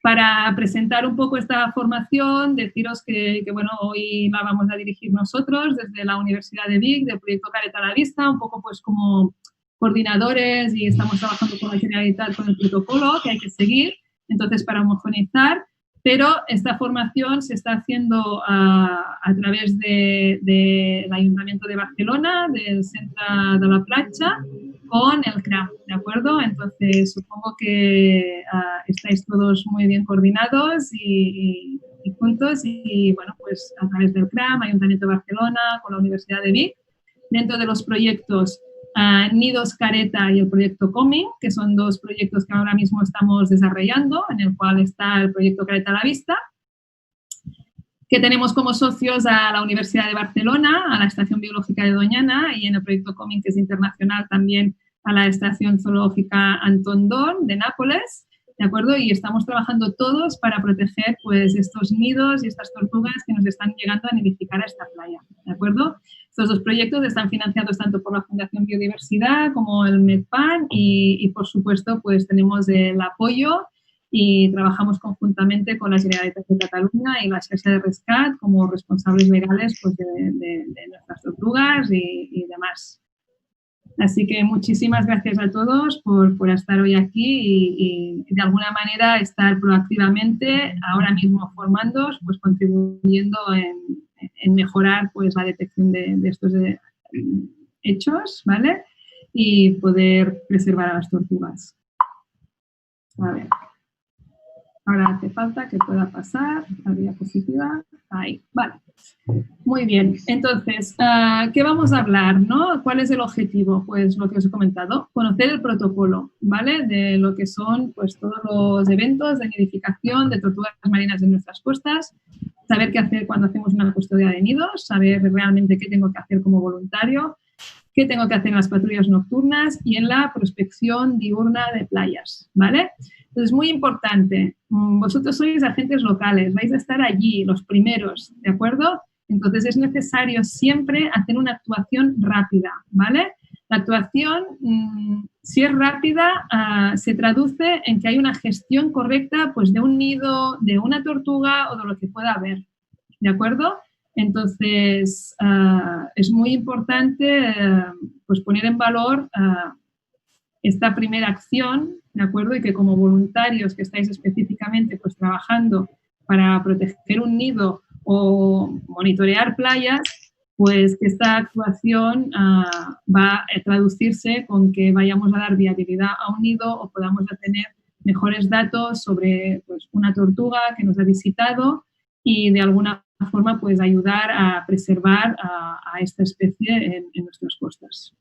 Para presentar un poco esta formación, deciros que, bueno, hoy la vamos a dirigir nosotros desde la Universidad de Vic, del proyecto Careta a la Vista, un poco pues como coordinadores, y estamos trabajando con la Generalitat con el protocolo que hay que seguir, entonces para homogeneizar, pero esta formación se está haciendo a través del Ayuntamiento de Barcelona, del Centre de la Platja, con el CRAM, ¿de acuerdo? Entonces, supongo que estáis todos muy bien coordinados y juntos, y bueno, pues a través del CRAM, Ayuntamiento de Barcelona, con la Universidad de Vic, dentro de los proyectos Nidos Careta y el proyecto COMI, que son dos proyectos que ahora mismo estamos desarrollando, en el cual está el proyecto Careta a la Vista, que tenemos como socios a la Universidad de Barcelona, a la Estación Biológica de Doñana, y en el proyecto COMI, que es internacional, también a la Estación Zoológica Antón Dorn de Nápoles, ¿de acuerdo? Y estamos trabajando todos para proteger pues estos nidos y estas tortugas que nos están llegando a nidificar a esta playa, ¿de acuerdo? Estos dos proyectos están financiados tanto por la Fundación Biodiversidad como el MEDPAN y por supuesto, pues tenemos el apoyo y trabajamos conjuntamente con la Generalitat de Cataluña y la Xarxa de Rescat como responsables legales pues, de nuestras tortugas y demás. Así que muchísimas gracias a todos por estar hoy aquí y de alguna manera estar proactivamente ahora mismo formándoos, pues contribuyendo en mejorar pues la detección de estos hechos, ¿vale? Y poder preservar a las tortugas. A ver. Ahora hace falta que pueda pasar la diapositiva. Ahí, vale. Muy bien. Entonces, ¿qué vamos a hablar, no? ¿Cuál es el objetivo? Pues lo que os he comentado, conocer el protocolo, ¿vale? De lo que son, pues, todos los eventos de nidificación de tortugas marinas en nuestras costas, saber qué hacer cuando hacemos una custodia de nidos, saber realmente qué tengo que hacer como voluntario, qué tengo que hacer en las patrullas nocturnas y en la prospección diurna de playas, ¿vale? Entonces, muy importante, vosotros sois agentes locales, vais a estar allí, los primeros, ¿de acuerdo? Entonces, es necesario siempre hacer una actuación rápida, ¿vale? La actuación, si es rápida, se traduce en que hay una gestión correcta pues, de un nido, de una tortuga o de lo que pueda haber, ¿de acuerdo? Entonces, es muy importante pues poner en valor esta primera acción, ¿de acuerdo? Y que como voluntarios que estáis específicamente pues, trabajando para proteger un nido o monitorear playas, pues que esta actuación va a traducirse con que vayamos a dar viabilidad a un nido o podamos tener mejores datos sobre pues, una tortuga que nos ha visitado y de alguna forma pues, ayudar a preservar a esta especie en nuestras costas.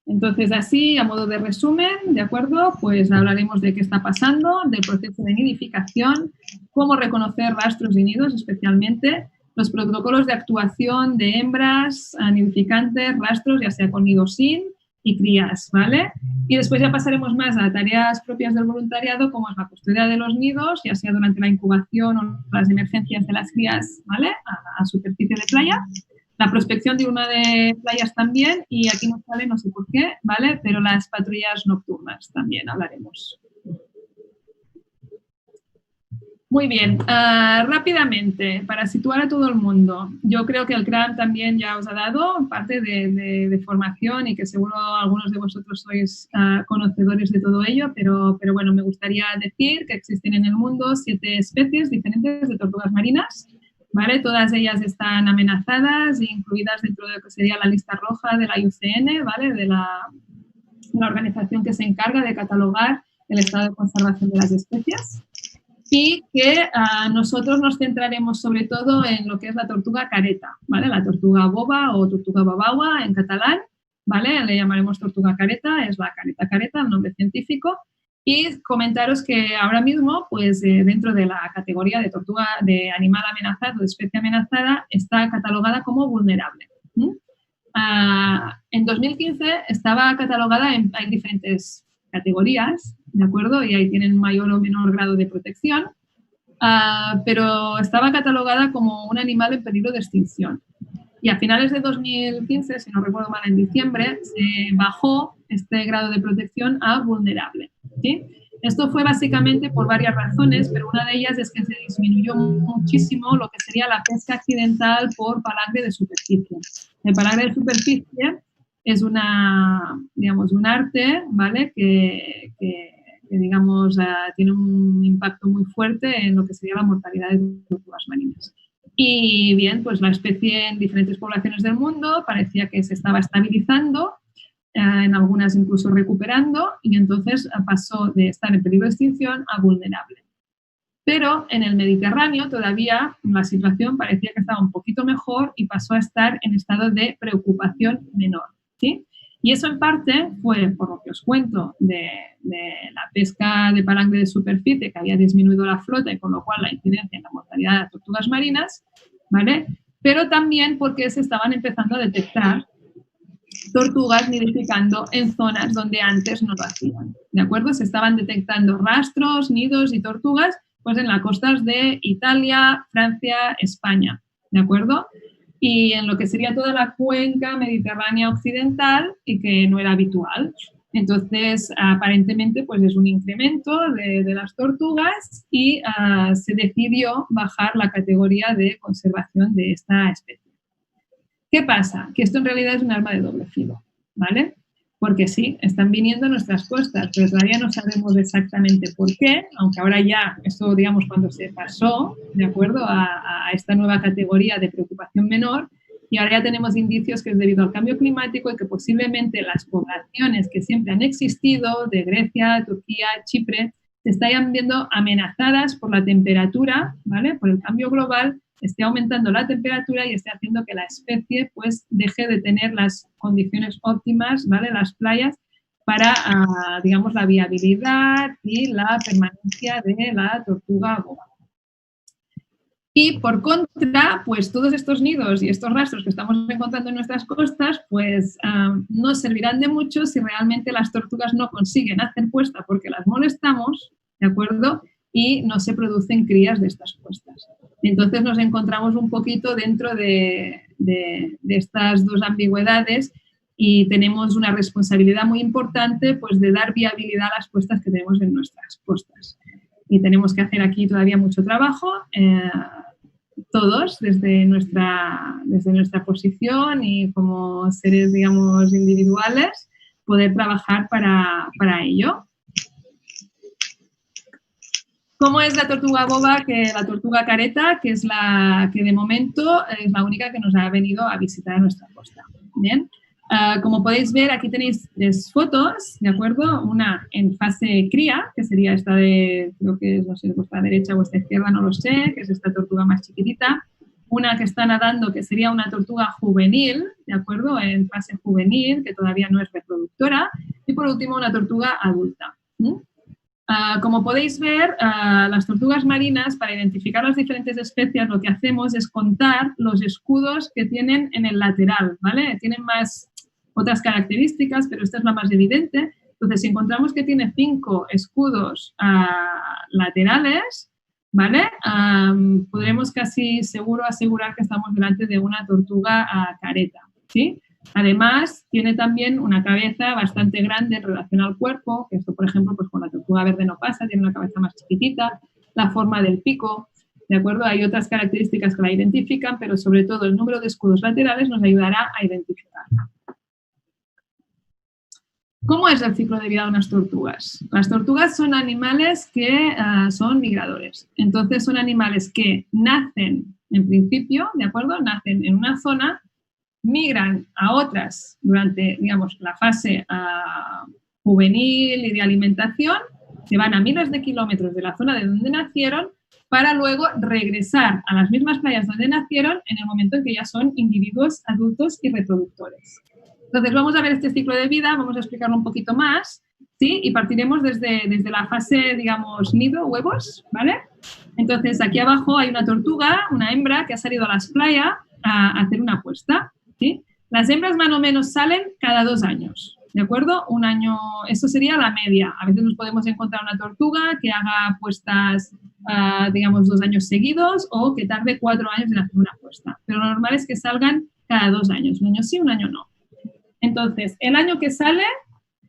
Entonces, así, a modo de resumen, ¿de acuerdo? Pues hablaremos de qué está pasando, del proceso de nidificación, cómo reconocer rastros y nidos, especialmente los protocolos de actuación de hembras, nidificantes, rastros, ya sea con nido sin y crías, ¿vale? Y después ya pasaremos más a tareas propias del voluntariado, como es la custodia de los nidos, ya sea durante la incubación o las emergencias de las crías, ¿vale? A superficie de playa. La prospección de una de playas también, y aquí no sale, no sé por qué, ¿vale? Pero las patrullas nocturnas también hablaremos. Muy bien, rápidamente, para situar a todo el mundo, yo creo que el CRAM también ya os ha dado parte de formación y que seguro algunos de vosotros sois conocedores de todo ello, pero bueno, me gustaría decir que existen en el mundo 7 especies diferentes de tortugas marinas, ¿vale? Todas ellas están amenazadas e incluidas dentro de lo que sería la lista roja de la IUCN, ¿vale? De la organización que se encarga de catalogar el estado de conservación de las especies. Y que nosotros nos centraremos sobre todo en lo que es la tortuga careta, ¿vale? La tortuga boba o tortuga babaua en catalán, ¿vale? Le llamaremos tortuga careta, es la careta careta, el nombre científico. Y comentaros que ahora mismo, pues dentro de la categoría de tortuga de animal amenazado, de especie amenazada, está catalogada como vulnerable. En 2015 estaba catalogada hay diferentes categorías, ¿de acuerdo? Y ahí tienen mayor o menor grado de protección, pero estaba catalogada como un animal en peligro de extinción. Y a finales de 2015, si no recuerdo mal, en diciembre, se bajó este grado de protección a vulnerable, ¿sí? Esto fue básicamente por varias razones, pero una de ellas es que se disminuyó muchísimo lo que sería la pesca accidental por palangre de superficie. El palangre de superficie es digamos, un arte, ¿vale? Que digamos, tiene un impacto muy fuerte en lo que sería la mortalidad de tortugas marinas. Y bien, pues la especie en diferentes poblaciones del mundo parecía que se estaba estabilizando, en algunas incluso recuperando, y entonces pasó de estar en peligro de extinción a vulnerable. Pero en el Mediterráneo todavía la situación parecía que estaba un poquito mejor y pasó a estar en estado de preocupación menor, ¿sí? Y eso en parte fue por lo que os cuento de la pesca de palangre de superficie, que había disminuido la flota y con lo cual la incidencia en la mortalidad de las tortugas marinas, ¿vale? Pero también porque se estaban empezando a detectar tortugas nidificando en zonas donde antes no lo hacían, ¿de acuerdo? Se estaban detectando rastros, nidos y tortugas pues en las costas de Italia, Francia, España, ¿de acuerdo? Y en lo que sería toda la cuenca mediterránea occidental y que no era habitual. Entonces, aparentemente, pues es un incremento de las tortugas y se decidió bajar la categoría de conservación de esta especie. ¿Qué pasa? Que esto en realidad es un arma de doble filo, ¿vale? Porque sí, están viniendo a nuestras costas, pero todavía no sabemos exactamente por qué, aunque ahora ya, esto digamos cuando se pasó, ¿de acuerdo?, a esta nueva categoría de preocupación menor, y ahora ya tenemos indicios que es debido al cambio climático y que posiblemente las poblaciones que siempre han existido, de Grecia, Turquía, Chipre, se están viendo amenazadas por la temperatura, ¿vale?, por el cambio global, esté aumentando la temperatura y esté haciendo que la especie pues deje de tener las condiciones óptimas, ¿vale?, las playas para, digamos, la viabilidad y la permanencia de la tortuga boba. Y por contra, pues todos estos nidos y estos rastros que estamos encontrando en nuestras costas, pues no servirán de mucho si realmente las tortugas no consiguen hacer puesta porque las molestamos, ¿de acuerdo?, y no se producen crías de estas puestas. Entonces nos encontramos un poquito dentro de estas dos ambigüedades y tenemos una responsabilidad muy importante pues, de dar viabilidad a las puestas que tenemos en nuestras costas. Y tenemos que hacer aquí todavía mucho trabajo, todos, desde nuestra posición y como seres, digamos, individuales, poder trabajar para ello. ¿Cómo es la tortuga boba? La tortuga careta, que es la que de momento es la única que nos ha venido a visitar a nuestra costa. Bien. Como podéis ver, aquí tenéis tres fotos, ¿de acuerdo? Una en fase cría, que sería esta de, creo que es, no sé, vuestra derecha o vuestra izquierda, no lo sé, que es esta tortuga más chiquitita. Una que está nadando, que sería una tortuga juvenil, ¿de acuerdo? En fase juvenil, que todavía no es reproductora. Y por último, una tortuga adulta. Como podéis ver, las tortugas marinas, para identificar las diferentes especies, lo que hacemos es contar los escudos que tienen en el lateral, ¿vale? Tienen más otras características, pero esta es la más evidente. Entonces, si encontramos que tiene 5 escudos laterales, ¿vale? Podremos casi seguro asegurar que estamos delante de una tortuga careta, ¿sí? Además, tiene también una cabeza bastante grande en relación al cuerpo, que esto, por ejemplo, pues con la tortuga verde no pasa, tiene una cabeza más chiquitita, la forma del pico, ¿de acuerdo? Hay otras características que la identifican, pero sobre todo el número de escudos laterales nos ayudará a identificarla. ¿Cómo es el ciclo de vida de unas tortugas? Las tortugas son animales que son migradores. Entonces, son animales que nacen, en principio, ¿de acuerdo? Nacen en una zona, migran a otras durante, digamos, la fase juvenil y de alimentación, se van a miles de kilómetros de la zona de donde nacieron para luego regresar a las mismas playas donde nacieron en el momento en que ya son individuos adultos y reproductores. Entonces, vamos a ver este ciclo de vida, vamos a explicarlo un poquito más, ¿sí? Y partiremos desde la fase, digamos, nido, huevos, ¿vale? Entonces, aquí abajo hay una tortuga, una hembra, que ha salido a las playas a hacer una puesta, ¿sí? Las hembras más o menos salen cada 2 años, ¿de acuerdo? Un año, eso sería la media. A veces nos podemos encontrar una tortuga que haga puestas, digamos, 2 años seguidos o que tarde 4 años en hacer una puesta. Pero lo normal es que salgan cada 2 años, un año sí, un año no. Entonces, el año que sale,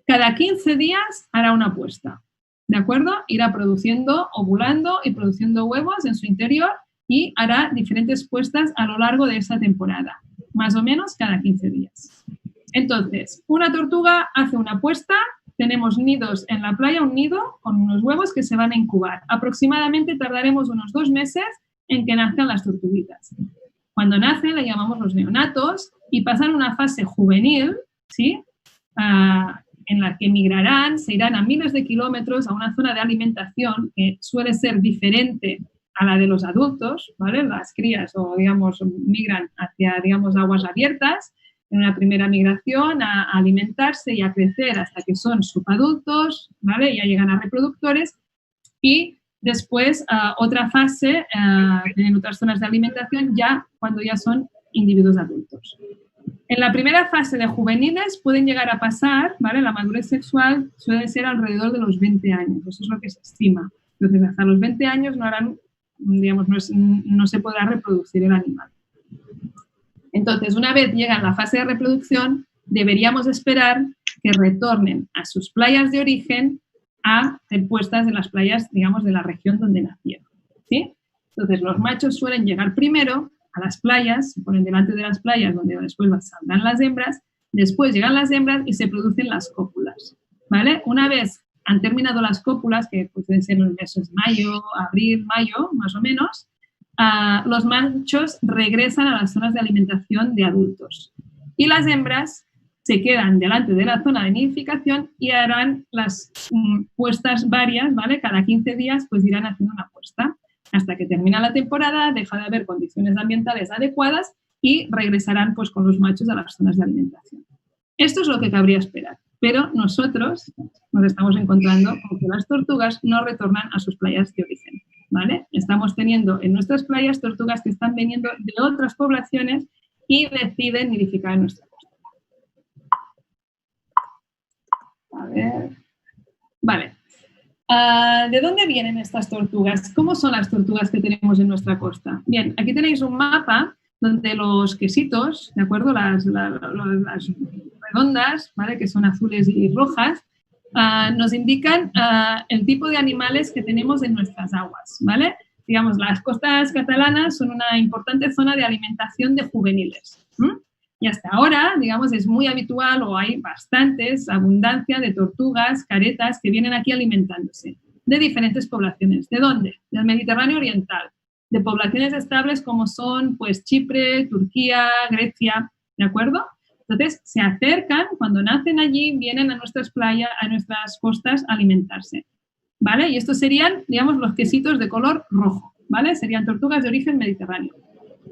cada 15 días hará una puesta. ¿de acuerdo? Irá produciendo, ovulando y produciendo huevos en su interior y hará diferentes puestas a lo largo de esa temporada, más o menos cada 15 días. Entonces, una tortuga hace una puesta, tenemos nidos en la playa, un nido con unos huevos que se van a incubar. Aproximadamente tardaremos unos 2 meses en que nazcan las tortuguitas. Cuando nacen le llamamos los neonatos y pasan una fase juvenil, ¿sí? En la que migrarán, se irán a miles de kilómetros a una zona de alimentación que suele ser diferente a la de los adultos, ¿vale? Las crías o, digamos, migran hacia, digamos, aguas abiertas en una primera migración a alimentarse y a crecer hasta que son subadultos, ¿vale? Ya llegan a reproductores y después otra fase en otras zonas de alimentación ya cuando ya son individuos adultos. En la primera fase de juveniles pueden llegar a pasar, ¿vale? La madurez sexual suele ser alrededor de los 20 años, eso es lo que se estima. Entonces, hasta los 20 años no harán, digamos, no se podrá reproducir el animal. Entonces, una vez llegan a la fase de reproducción, deberíamos esperar que retornen a sus playas de origen a ser puestas en las playas, digamos, de la región donde nacieron, ¿sí? Entonces, los machos suelen llegar primero a las playas, se ponen delante de las playas donde después saldrán las hembras, después llegan las hembras y se producen las cópulas, ¿vale? Una vez han terminado las cópulas, que pueden ser en los meses de mayo, abril, mayo, más o menos, los machos regresan a las zonas de alimentación de adultos y las hembras se quedan delante de la zona de nidificación y harán las puestas varias, ¿vale? Cada 15 días pues irán haciendo una puesta hasta que termina la temporada, deja de haber condiciones ambientales adecuadas y regresarán pues con los machos a las zonas de alimentación. Esto es lo que cabría esperar, pero nosotros nos estamos encontrando con que las tortugas no retornan a sus playas de origen, ¿vale? Estamos teniendo en nuestras playas tortugas que están viniendo de otras poblaciones y deciden nidificar en nuestra costa. A ver. Vale. ¿De dónde vienen estas tortugas? ¿Cómo son las tortugas que tenemos en nuestra costa? Bien, aquí tenéis un mapa donde los quesitos, ¿de acuerdo? Las redondas, ¿vale? Que son azules y rojas, nos indican el tipo de animales que tenemos en nuestras aguas, ¿vale? Digamos, las costas catalanas son una importante zona de alimentación de juveniles. Y hasta ahora, digamos, es muy habitual o hay bastantes abundancia de tortugas, caretas que vienen aquí alimentándose de diferentes poblaciones. ¿De dónde? Del Mediterráneo oriental, de poblaciones estables como son pues Chipre, Turquía, Grecia, ¿de acuerdo? Entonces, se acercan, cuando nacen allí, vienen a nuestras playas, a nuestras costas a alimentarse, ¿vale? Y estos serían, digamos, los quesitos de color rojo, ¿vale? Serían tortugas de origen mediterráneo.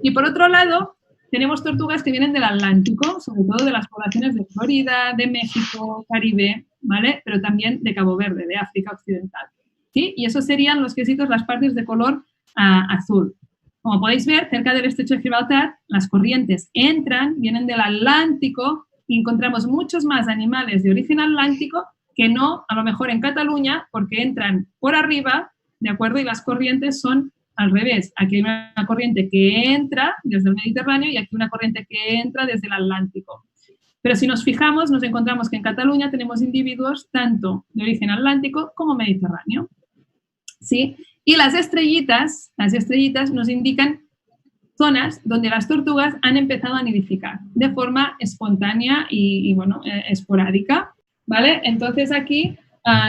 Y por otro lado, tenemos tortugas que vienen del Atlántico, sobre todo de las poblaciones de Florida, de México, Caribe, ¿vale? Pero también de Cabo Verde, de África Occidental, ¿sí? Y esos serían los quesitos, las partes de color azul. Como podéis ver, cerca del estrecho de Gibraltar, las corrientes entran, vienen del Atlántico y encontramos muchos más animales de origen atlántico que no, a lo mejor en Cataluña, porque entran por arriba, ¿de acuerdo? Y las corrientes son al revés. Aquí hay una corriente que entra desde el Mediterráneo y aquí una corriente que entra desde el Atlántico. Pero si nos fijamos, nos encontramos que en Cataluña tenemos individuos tanto de origen atlántico como mediterráneo, ¿sí? Y las estrellitas nos indican zonas donde las tortugas han empezado a nidificar de forma espontánea y bueno, esporádica, ¿vale? Entonces aquí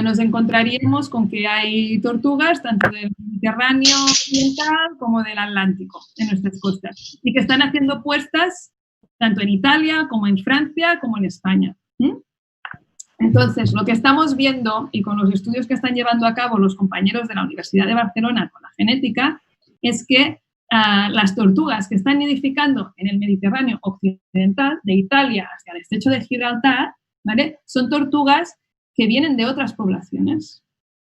nos encontraríamos con que hay tortugas tanto del Mediterráneo oriental como del Atlántico en nuestras costas y que están haciendo puestas tanto en Italia como en Francia como en España. Entonces, lo que estamos viendo y con los estudios que están llevando a cabo los compañeros de la Universidad de Barcelona con la genética es que las tortugas que están nidificando en el Mediterráneo occidental, de Italia hacia el estrecho de Gibraltar, ¿vale? Son tortugas que vienen de otras poblaciones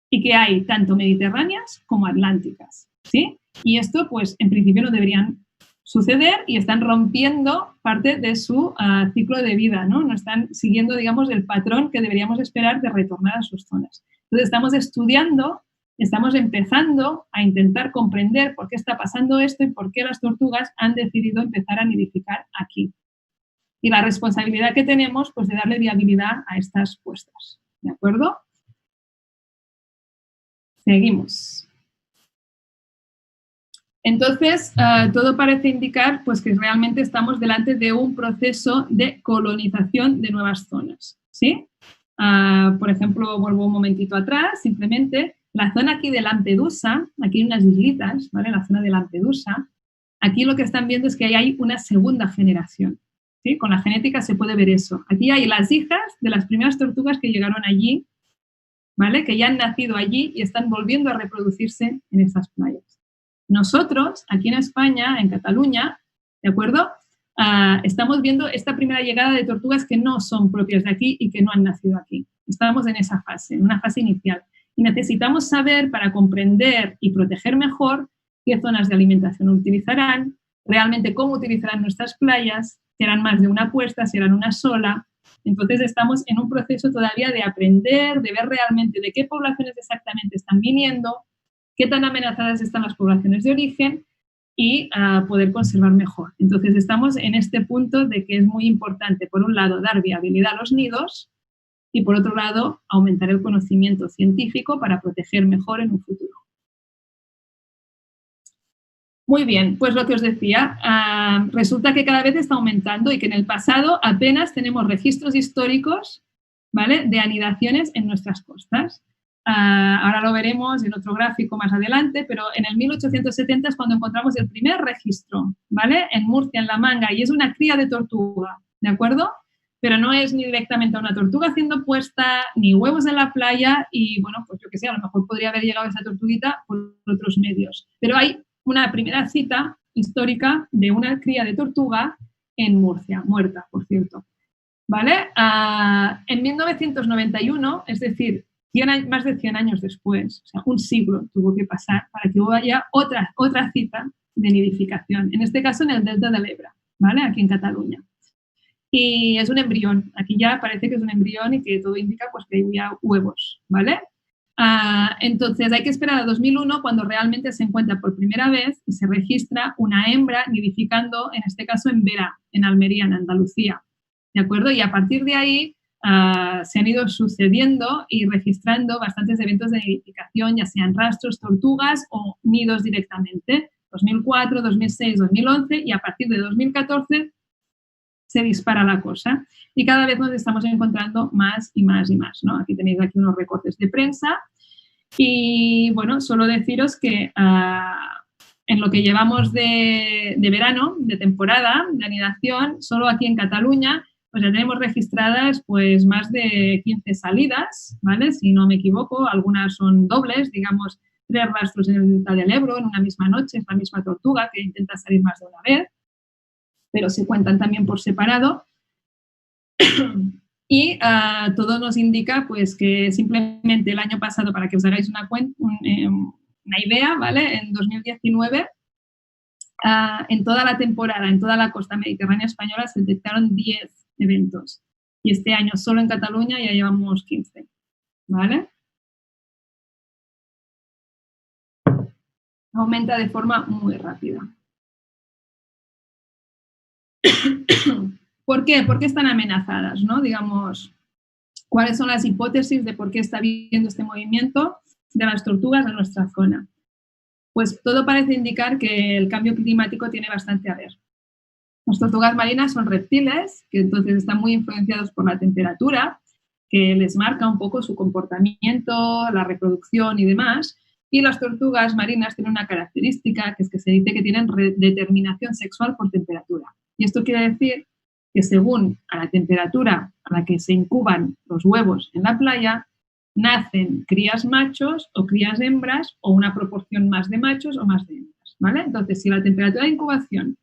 y que hay tanto mediterráneas como atlánticas, ¿sí? Y esto, pues, en principio no deberían suceder y están rompiendo parte de su ciclo de vida, ¿no? No están siguiendo, digamos, el patrón que deberíamos esperar de retornar a sus zonas. Entonces, estamos estudiando, estamos empezando a intentar comprender por qué está pasando esto y por qué las tortugas han decidido empezar a nidificar aquí. Y la responsabilidad que tenemos, pues, de darle viabilidad a estas puestas, ¿de acuerdo? Seguimos. Entonces, todo parece indicar pues, que realmente estamos delante de un proceso de colonización de nuevas zonas, ¿sí? Por ejemplo, vuelvo un momentito atrás, simplemente, la zona aquí de Lampedusa, aquí hay unas islitas, ¿vale? La zona de Lampedusa, aquí lo que están viendo es que hay una segunda generación, ¿sí? Con la genética se puede ver eso. Aquí hay las hijas de las primeras tortugas que llegaron allí, ¿vale? Que ya han nacido allí y están volviendo a reproducirse en esas playas. Nosotros, aquí en España, en Cataluña, ¿de acuerdo? Estamos viendo esta primera llegada de tortugas que no son propias de aquí y que no han nacido aquí. Estamos en esa fase, en una fase inicial. Y necesitamos saber, para comprender y proteger mejor, qué zonas de alimentación utilizarán, realmente cómo utilizarán nuestras playas, si eran más de una puesta, si eran una sola. Entonces estamos en un proceso todavía de aprender, de ver realmente de qué poblaciones exactamente están viniendo, qué tan amenazadas están las poblaciones de origen y poder conservar mejor. Entonces estamos en este punto de que es muy importante, por un lado, dar viabilidad a los nidos y, por otro lado, aumentar el conocimiento científico para proteger mejor en un futuro. Muy bien, pues lo que os decía, resulta que cada vez está aumentando y que en el pasado apenas tenemos registros históricos, ¿vale?, de anidaciones en nuestras costas. Ahora lo veremos en otro gráfico más adelante, pero en el 1870 es cuando encontramos el primer registro, ¿vale?, en Murcia, en La Manga, y es una cría de tortuga, ¿de acuerdo? Pero no es ni directamente a una tortuga haciendo puesta, ni huevos en la playa, y bueno, pues yo qué sé, a lo mejor podría haber llegado esa tortuguita por otros medios. Pero hay una primera cita histórica de una cría de tortuga en Murcia, muerta, por cierto, ¿vale? En 1991, es decir, más de 100 años después, o sea, un siglo tuvo que pasar para que haya otra cita de nidificación, en este caso en el delta del Ebre, ¿vale?, aquí en Cataluña. Y es un embrión, aquí ya parece que es un embrión y que todo indica pues, que hay huevos, ¿vale? Entonces hay que esperar a 2001 cuando realmente se encuentra por primera vez y se registra una hembra nidificando, en este caso en Vera, en Almería, en Andalucía, ¿de acuerdo? Y a partir de ahí se han ido sucediendo y registrando bastantes eventos de nidificación, ya sean rastros, tortugas o nidos directamente, 2004, 2006, 2011 y a partir de 2014 se dispara la cosa y cada vez nos estamos encontrando más y más y más, ¿no? Aquí tenéis aquí unos recortes de prensa y, bueno, solo deciros que en lo que llevamos de verano, de temporada, de anidación, solo aquí en Cataluña, pues ya tenemos registradas pues más de 15 salidas, ¿vale? Si no me equivoco, algunas son dobles, digamos, 3 rastros en el delta del Ebro en una misma noche, es la misma tortuga que intenta salir más de una vez, pero se cuentan también por separado. Y todo nos indica pues, que simplemente el año pasado, para que os hagáis una idea, ¿vale?, en 2019, en toda la temporada, en toda la costa mediterránea española, se detectaron 10 eventos. Y este año solo en Cataluña ya llevamos 15, ¿vale? Aumenta de forma muy rápida. ¿Por qué? ¿Por qué están amenazadas, ¿no? Digamos, ¿cuáles son las hipótesis de por qué está habiendo este movimiento de las tortugas en nuestra zona? Pues todo parece indicar que el cambio climático tiene bastante a ver. Las tortugas marinas son reptiles, que entonces están muy influenciados por la temperatura, que les marca un poco su comportamiento, la reproducción y demás. Y las tortugas marinas tienen una característica, que es que se dice que tienen determinación sexual por temperatura. Y esto quiere decir que según a la temperatura a la que se incuban los huevos en la playa, nacen crías machos o crías hembras o una proporción más de machos o más de hembras, ¿vale? Entonces, si la temperatura de incubación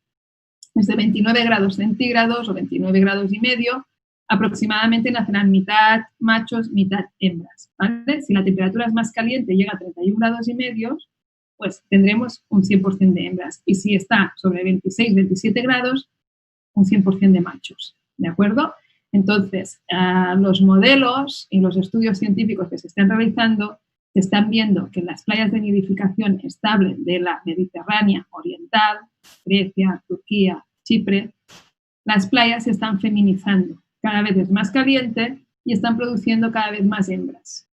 es de 29 grados centígrados o 29 grados y medio, aproximadamente nacerán mitad machos, mitad hembras, ¿vale? Si la temperatura es más caliente, llega a 31 grados y medio, pues tendremos un 100% de hembras. Y si está sobre 26, 27 grados, un 100% de machos, ¿de acuerdo? Entonces, los modelos y los estudios científicos que se están realizando se están viendo que en las playas de nidificación estable de la Mediterránea oriental, Grecia, Turquía, Chipre, las playas se están feminizando. Cada vez es más caliente y están produciendo cada vez más hembras,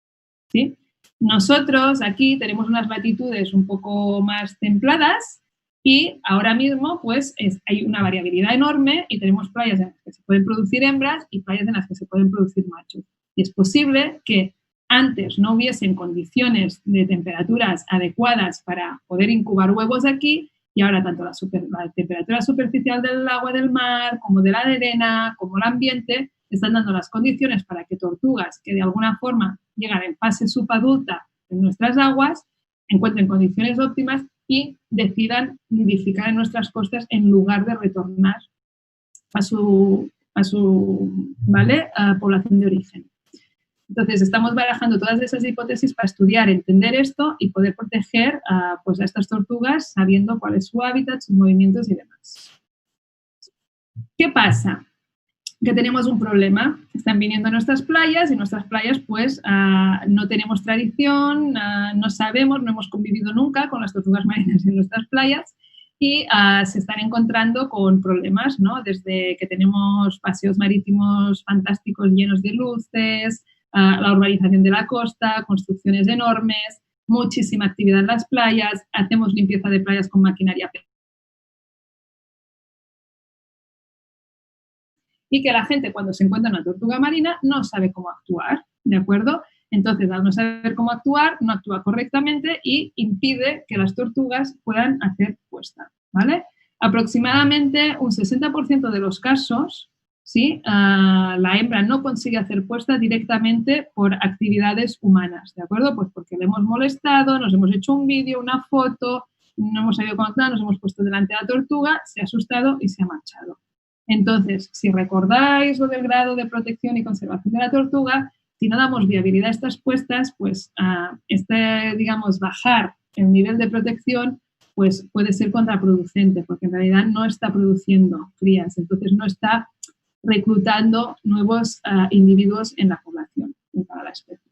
¿sí? Nosotros aquí tenemos unas latitudes un poco más templadas y ahora mismo pues hay una variabilidad enorme y tenemos playas en las que se pueden producir hembras y playas en las que se pueden producir machos. Y es posible que antes no hubiesen condiciones de temperaturas adecuadas para poder incubar huevos aquí y ahora tanto la temperatura superficial del agua del mar como de la arena como el ambiente están dando las condiciones para que tortugas que de alguna forma llegan en fase subadulta en nuestras aguas encuentren condiciones óptimas y decidan nidificar en nuestras costas en lugar de retornar a su ¿vale? Población de origen. Entonces, estamos barajando todas esas hipótesis para estudiar, entender esto y poder proteger pues a estas tortugas sabiendo cuál es su hábitat, sus movimientos y demás. ¿Qué pasa? Que tenemos un problema. Están viniendo a nuestras playas y nuestras playas pues no tenemos tradición, no sabemos, no hemos convivido nunca con las tortugas marinas en nuestras playas y se están encontrando con problemas, ¿no? Desde que tenemos paseos marítimos fantásticos llenos de luces, la urbanización de la costa, construcciones enormes, muchísima actividad en las playas, hacemos limpieza de playas con maquinaria y que la gente cuando se encuentra una tortuga marina no sabe cómo actuar, ¿de acuerdo? Entonces, al no saber cómo actuar, no actúa correctamente y impide que las tortugas puedan hacer puesta, ¿vale? Aproximadamente un 60% de los casos, ¿sí? La hembra no consigue hacer puesta directamente por actividades humanas, ¿de acuerdo? Pues porque le hemos molestado, nos hemos hecho un vídeo, una foto, no hemos sabido conectar, nos hemos puesto delante de la tortuga, se ha asustado y se ha marchado. Entonces, si recordáis lo del grado de protección y conservación de la tortuga, si no damos viabilidad a estas puestas, pues digamos, bajar el nivel de protección pues puede ser contraproducente, porque en realidad no está produciendo crías, entonces no está reclutando nuevos individuos en la población y para la especie.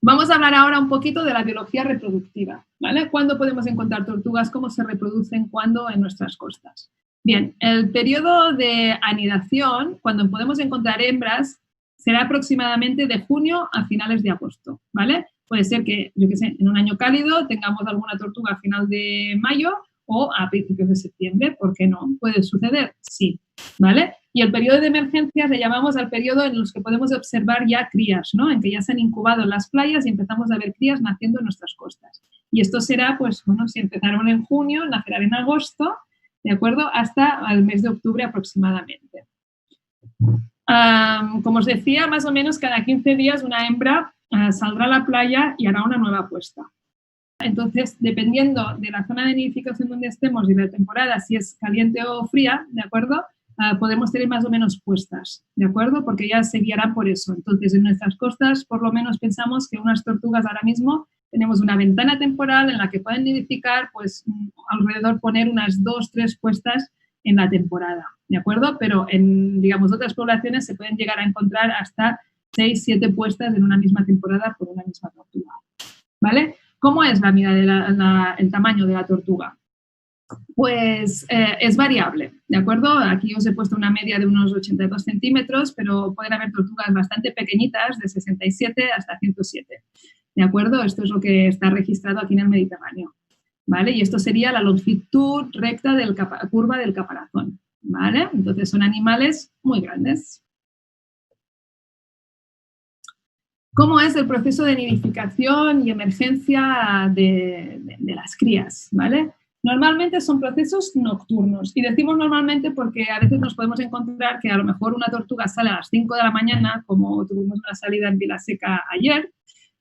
Vamos a hablar ahora un poquito de la biología reproductiva, ¿vale? ¿Cuándo podemos encontrar tortugas? ¿Cómo se reproducen? ¿Cuándo? En nuestras costas. Bien, el periodo de anidación, cuando podemos encontrar hembras, será aproximadamente de junio a finales de agosto, ¿vale? Puede ser que, yo qué sé, en un año cálido tengamos alguna tortuga a final de mayo o a principios de septiembre, ¿por qué no? ¿Puede suceder? Sí, ¿vale? Y el periodo de emergencia le llamamos al periodo en los que podemos observar ya crías, ¿no? En que ya se han incubado en las playas y empezamos a ver crías naciendo en nuestras costas. Y esto será, pues, bueno, si empezaron en junio, nacerán en agosto, ¿de acuerdo? Hasta el mes de octubre aproximadamente. Como os decía, más o menos cada 15 días una hembra saldrá a la playa y hará una nueva puesta. Entonces, dependiendo de la zona de nidificación donde estemos y de la temporada, si es caliente o fría, ¿de acuerdo? Podemos tener más o menos puestas, ¿de acuerdo? Porque ya se guiarán por eso. Entonces, en nuestras costas, por lo menos pensamos que unas tortugas ahora mismo tenemos una ventana temporal en la que pueden nidificar, pues, alrededor poner unas 2 o 3 puestas en la temporada, ¿de acuerdo? Pero en, digamos, otras poblaciones se pueden llegar a encontrar hasta 6 o 7 puestas en una misma temporada por una misma tortuga, ¿vale? ¿Cómo es la medida el tamaño de la tortuga? Pues es variable, ¿de acuerdo? Aquí os he puesto una media de unos 82 centímetros, pero pueden haber tortugas bastante pequeñitas, de 67 hasta 107, ¿de acuerdo? Esto es lo que está registrado aquí en el Mediterráneo, ¿vale? Y esto sería la longitud recta de la curva del caparazón, ¿vale? Entonces son animales muy grandes. ¿Cómo es el proceso de nidificación y emergencia de las crías, ¿vale? Normalmente son procesos nocturnos y decimos normalmente porque a veces nos podemos encontrar que a lo mejor una tortuga sale a las 5 de la mañana, como tuvimos una salida en Vilaseca ayer,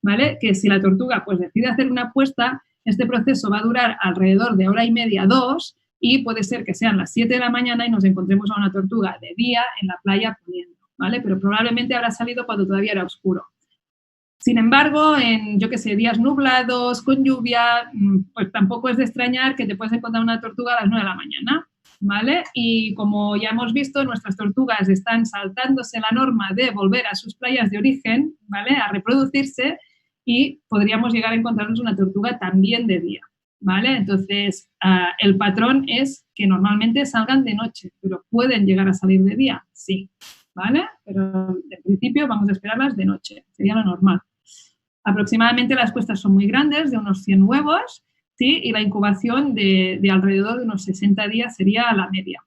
¿vale? Que si la tortuga pues decide hacer una puesta, este proceso va a durar alrededor de hora y media, 2, y puede ser que sean las 7 de la mañana y nos encontremos a una tortuga de día en la playa poniendo, ¿vale? Pero probablemente habrá salido cuando todavía era oscuro. Sin embargo, en, yo qué sé, días nublados, con lluvia, pues tampoco es de extrañar que te puedes encontrar una tortuga a las 9 de la mañana, ¿vale? Y como ya hemos visto, nuestras tortugas están saltándose la norma de volver a sus playas de origen, ¿vale? A reproducirse y podríamos llegar a encontrarnos una tortuga también de día, ¿vale? Entonces, el patrón es que normalmente salgan de noche, pero ¿pueden llegar a salir de día? Sí, ¿vale? Pero en principio vamos a esperarlas de noche, sería lo normal. Aproximadamente las puestas son muy grandes, de unos 100 huevos, ¿sí? Y la incubación de alrededor de unos 60 días sería la media.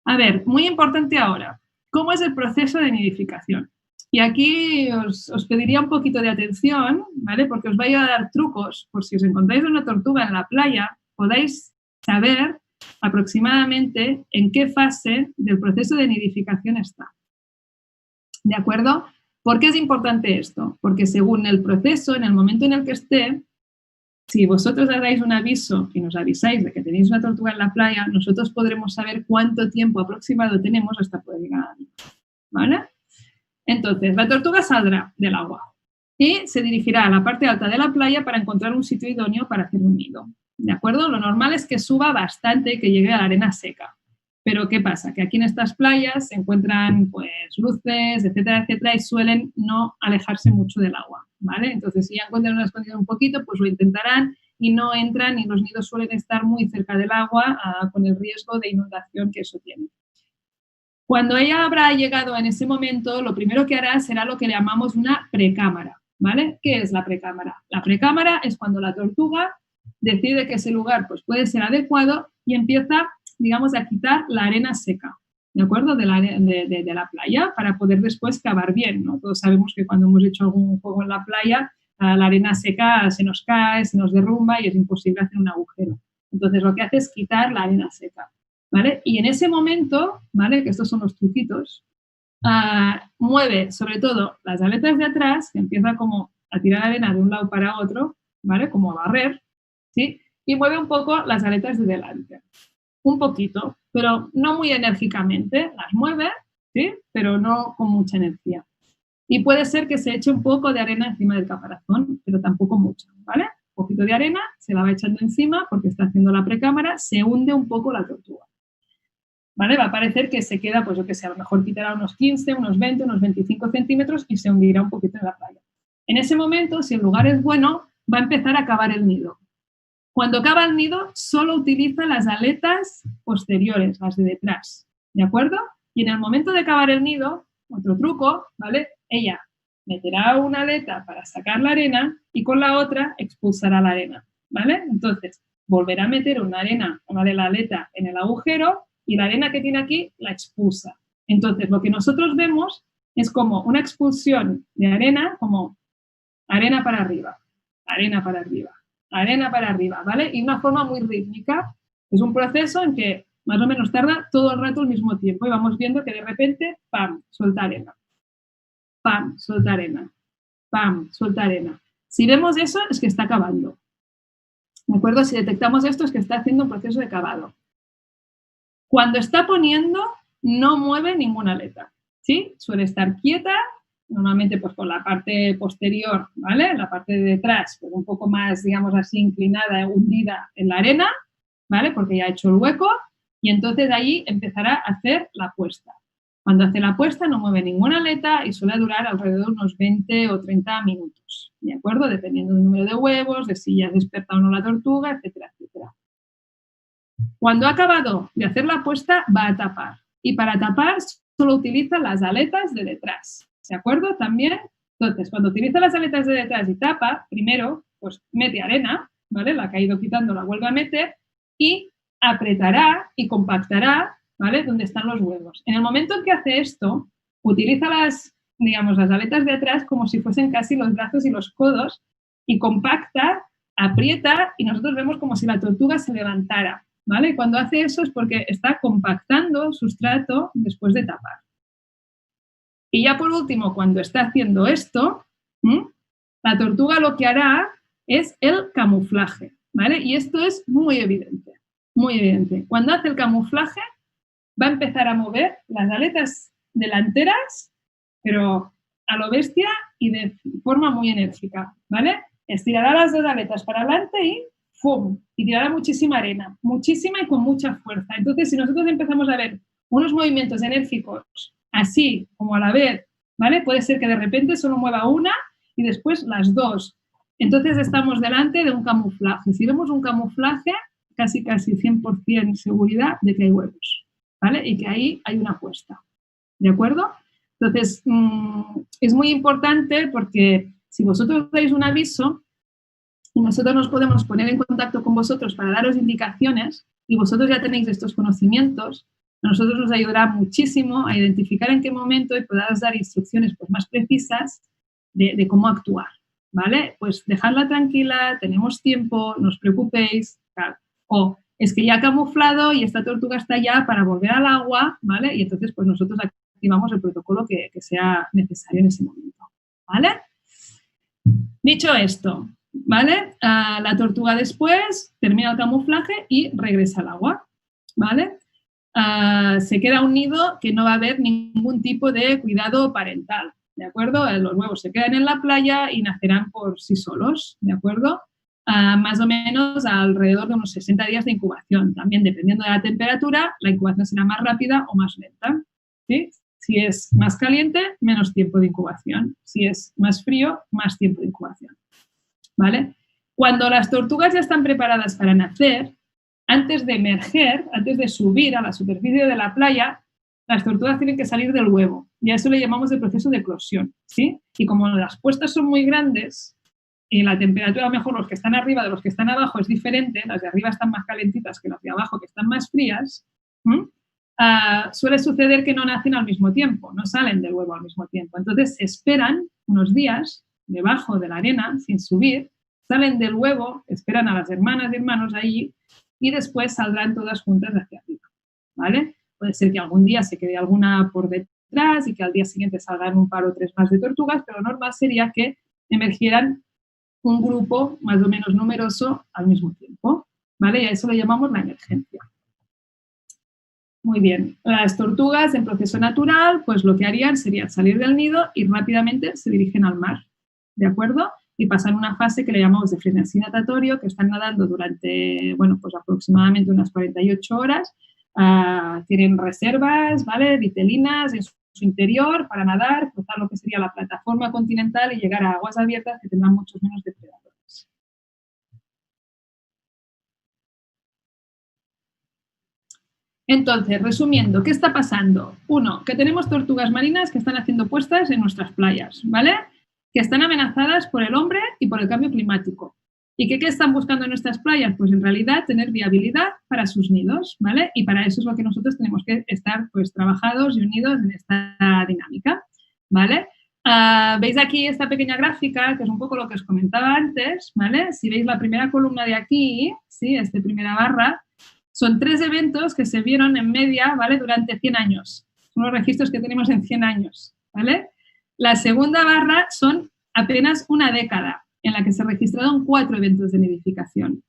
A ver, muy importante ahora, ¿cómo es el proceso de nidificación? Y aquí os pediría un poquito de atención, ¿vale? Porque os voy a dar trucos por si os encontráis una tortuga en la playa, podáis saber aproximadamente en qué fase del proceso de nidificación está. ¿De acuerdo? ¿Por qué es importante esto? Porque según el proceso, en el momento en el que esté, si vosotros dais un aviso y nos avisáis de que tenéis una tortuga en la playa, nosotros podremos saber cuánto tiempo aproximado tenemos hasta poder llegar a la misma, ¿vale? Entonces, la tortuga saldrá del agua y se dirigirá a la parte alta de la playa para encontrar un sitio idóneo para hacer un nido, ¿de acuerdo? Lo normal es que suba bastante y que llegue a la arena seca. Pero ¿qué pasa? Que aquí en estas playas se encuentran pues luces, etcétera, etcétera, y suelen no alejarse mucho del agua, ¿vale? Entonces, si ya encuentran una escondida un poquito, pues lo intentarán y no entran y los nidos suelen estar muy cerca del agua con el riesgo de inundación que eso tiene. Cuando ella habrá llegado en ese momento, lo primero que hará será lo que llamamos una precámara, ¿vale? ¿Qué es la precámara? La precámara es cuando la tortuga decide que ese lugar pues, puede ser adecuado y empieza, digamos, a quitar la arena seca, ¿de acuerdo? De la playa para poder después cavar bien, ¿no? Todos sabemos que cuando hemos hecho algún juego en la playa, la arena seca se nos cae, se nos derrumba y es imposible hacer un agujero. Entonces, lo que hace es quitar la arena seca, ¿vale? Y en ese momento, ¿vale? Que estos son los truquitos, mueve sobre todo las aletas de atrás, que empieza como a tirar arena de un lado para otro, ¿vale? Como a barrer, ¿sí? Y mueve un poco las aletas de delante. Un poquito, pero no muy enérgicamente. Las mueve, ¿sí? Pero no con mucha energía. Y puede ser que se eche un poco de arena encima del caparazón, pero tampoco mucho, ¿vale? Un poquito de arena, se la va echando encima porque está haciendo la precámara, se hunde un poco la tortuga. ¿Vale? Va a parecer que se queda, pues yo que sé, a lo mejor quitará unos 15, unos 20, unos 25 centímetros y se hundirá un poquito en la playa. En ese momento, si el lugar es bueno, va a empezar a cavar el nido. Cuando cava el nido, solo utiliza las aletas posteriores, las de detrás, ¿de acuerdo? Y en el momento de cavar el nido, otro truco, ¿vale? Ella meterá una aleta para sacar la arena y con la otra expulsará la arena, ¿vale? Entonces, volverá a meter una de la aleta en el agujero y la arena que tiene aquí la expulsa. Entonces, lo que nosotros vemos es como una expulsión de arena, como arena para arriba, arena para arriba, arena para arriba, ¿vale? Y una forma muy rítmica. Es un proceso en que más o menos tarda todo el rato al mismo tiempo y vamos viendo que de repente, ¡pam!, suelta arena. ¡Pam!, suelta arena. ¡Pam!, suelta arena. Si vemos eso, es que está cavando. ¿De acuerdo? Si detectamos esto, es que está haciendo un proceso de cavado. Cuando está poniendo, no mueve ninguna aleta, ¿sí? Suele estar quieta, normalmente pues con la parte posterior, ¿vale? La parte de detrás, pues un poco más, digamos así, inclinada, hundida en la arena, ¿vale? Porque ya ha hecho el hueco y entonces ahí empezará a hacer la puesta. Cuando hace la puesta no mueve ninguna aleta y suele durar alrededor de unos 20 o 30 minutos, ¿de acuerdo? Dependiendo del número de huevos, de si ya ha despertado o no la tortuga, etcétera, etcétera. Cuando ha acabado de hacer la puesta, va a tapar. Y para tapar solo utiliza las aletas de detrás. ¿De acuerdo? También, entonces, cuando utiliza las aletas de detrás y tapa, primero, pues mete arena, ¿vale? La que ha ido quitando la vuelve a meter y apretará y compactará, ¿vale? Donde están los huevos. En el momento en que hace esto, utiliza las aletas de atrás como si fuesen casi los brazos y los codos y compacta, aprieta y nosotros vemos como si la tortuga se levantara. ¿Vale? Cuando hace eso es porque está compactando sustrato después de tapar. Y ya por último, cuando está haciendo esto, la tortuga lo que hará es el camuflaje, ¿vale? Y esto es muy evidente, muy evidente. Cuando hace el camuflaje, va a empezar a mover las aletas delanteras, pero a lo bestia y de forma muy enérgica, ¿vale? Estirará las dos aletas para adelante y ¡fum! Y tirará muchísima arena, muchísima y con mucha fuerza. Entonces, si nosotros empezamos a ver unos movimientos enérgicos así como a la vez, ¿vale? Puede ser que de repente solo mueva una y después las dos. Entonces, estamos delante de un camuflaje. Si vemos un camuflaje, casi 100% seguridad de que hay huevos, ¿vale? Y que ahí hay una puesta, ¿de acuerdo? Entonces, es muy importante porque Si vosotros dais un aviso, nosotros nos podemos poner en contacto con vosotros para daros indicaciones y vosotros ya tenéis estos conocimientos, a nosotros nos ayudará muchísimo a identificar en qué momento y podaros dar instrucciones pues, más precisas de cómo actuar, ¿vale? Pues dejadla tranquila, tenemos tiempo, no os preocupéis, claro. O es que ya ha camuflado y esta tortuga está ya para volver al agua, ¿vale? Y entonces pues nosotros activamos el protocolo que sea necesario en ese momento, ¿vale? Dicho esto, ¿vale? La tortuga después termina el camuflaje y regresa al agua, ¿vale? Se queda un nido que no va a haber ningún tipo de cuidado parental, ¿de acuerdo? Los huevos se quedan en la playa y nacerán por sí solos, ¿de acuerdo? Más o menos alrededor de unos 60 días de incubación. También dependiendo de la temperatura, la incubación será más rápida o más lenta, ¿sí? Si es más caliente, menos tiempo de incubación. Si es más frío, más tiempo de incubación, ¿vale? Cuando las tortugas ya están preparadas para nacer, antes de emerger, antes de subir a la superficie de la playa, las tortugas tienen que salir del huevo. Y a eso le llamamos el proceso de eclosión, ¿sí? Y como las puestas son muy grandes y la temperatura, a lo mejor los que están arriba de los que están abajo es diferente, las de arriba están más calentitas que las de abajo que están más frías, suele suceder que no nacen al mismo tiempo, no salen del huevo al mismo tiempo. Entonces se esperan unos días debajo de la arena, sin subir, salen del huevo, esperan a las hermanas y hermanos allí y después saldrán todas juntas hacia arriba, ¿vale? Puede ser que algún día se quede alguna por detrás y que al día siguiente salgan un par o tres más de tortugas, pero lo normal sería que emergieran un grupo más o menos numeroso al mismo tiempo, ¿vale? Y a eso le llamamos la emergencia. Muy bien, las tortugas en proceso natural, pues lo que harían sería salir del nido y rápidamente se dirigen al mar, ¿de acuerdo? Y pasan una fase que le llamamos de frenesí natatorio, que están nadando durante, bueno, pues aproximadamente unas 48 horas, tienen reservas, ¿vale? Vitelinas en su interior para nadar, cruzar lo que sería la plataforma continental y llegar a aguas abiertas que tendrán muchos menos depredadores. Entonces, resumiendo, ¿qué está pasando? Uno, que tenemos tortugas marinas que están haciendo puestas en nuestras playas, ¿vale? Que están amenazadas por el hombre y por el cambio climático. ¿Y qué están buscando en nuestras playas? Pues en realidad tener viabilidad para sus nidos, ¿vale? Y para eso es lo que nosotros tenemos que estar pues trabajados y unidos en esta dinámica, ¿vale? Veis aquí esta pequeña gráfica, que es un poco lo que os comentaba antes, ¿vale? Si veis la primera columna de aquí, ¿sí? Esta primera barra, son 3 eventos que se vieron en media, ¿vale? Durante 100 años. Son los registros que tenemos en 100 años, ¿vale? La segunda barra son apenas una década en la que se registraron 4 eventos de nidificación.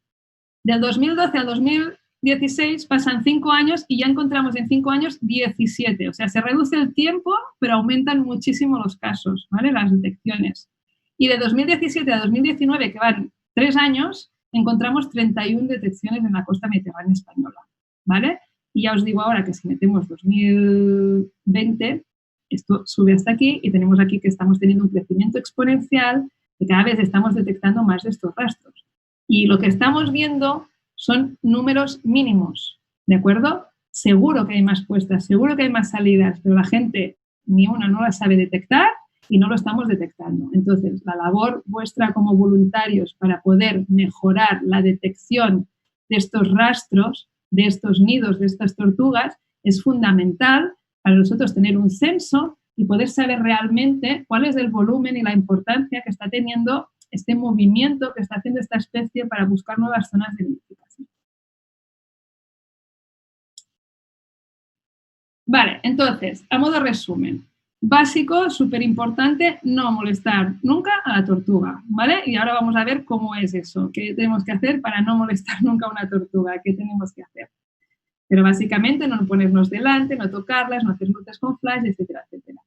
Del 2012 al 2016 pasan 5 años y ya encontramos en 5 años 17. O sea, se reduce el tiempo, pero aumentan muchísimo los casos, ¿vale? Las detecciones. Y de 2017 a 2019, que van 3 años, encontramos 31 detecciones en la costa mediterránea española, ¿vale? Y ya os digo ahora que si metemos 2020, esto sube hasta aquí y tenemos aquí que estamos teniendo un crecimiento exponencial que cada vez estamos detectando más de estos rastros. Y lo que estamos viendo son números mínimos, ¿de acuerdo? Seguro que hay más puestas, seguro que hay más salidas, pero la gente ni una no la sabe detectar y no lo estamos detectando. Entonces, la labor vuestra como voluntarios para poder mejorar la detección de estos rastros, de estos nidos, de estas tortugas, es fundamental para nosotros tener un censo y poder saber realmente cuál es el volumen y la importancia que está teniendo este movimiento que está haciendo esta especie para buscar nuevas zonas de nidificación. Vale, entonces, a modo resumen. Básico, súper importante, no molestar nunca a la tortuga, ¿vale? Y ahora vamos a ver cómo es eso, qué tenemos que hacer para no molestar nunca a una tortuga, qué tenemos que hacer. Pero básicamente no ponernos delante, no tocarlas, no hacer luces con flash, etcétera, etcétera.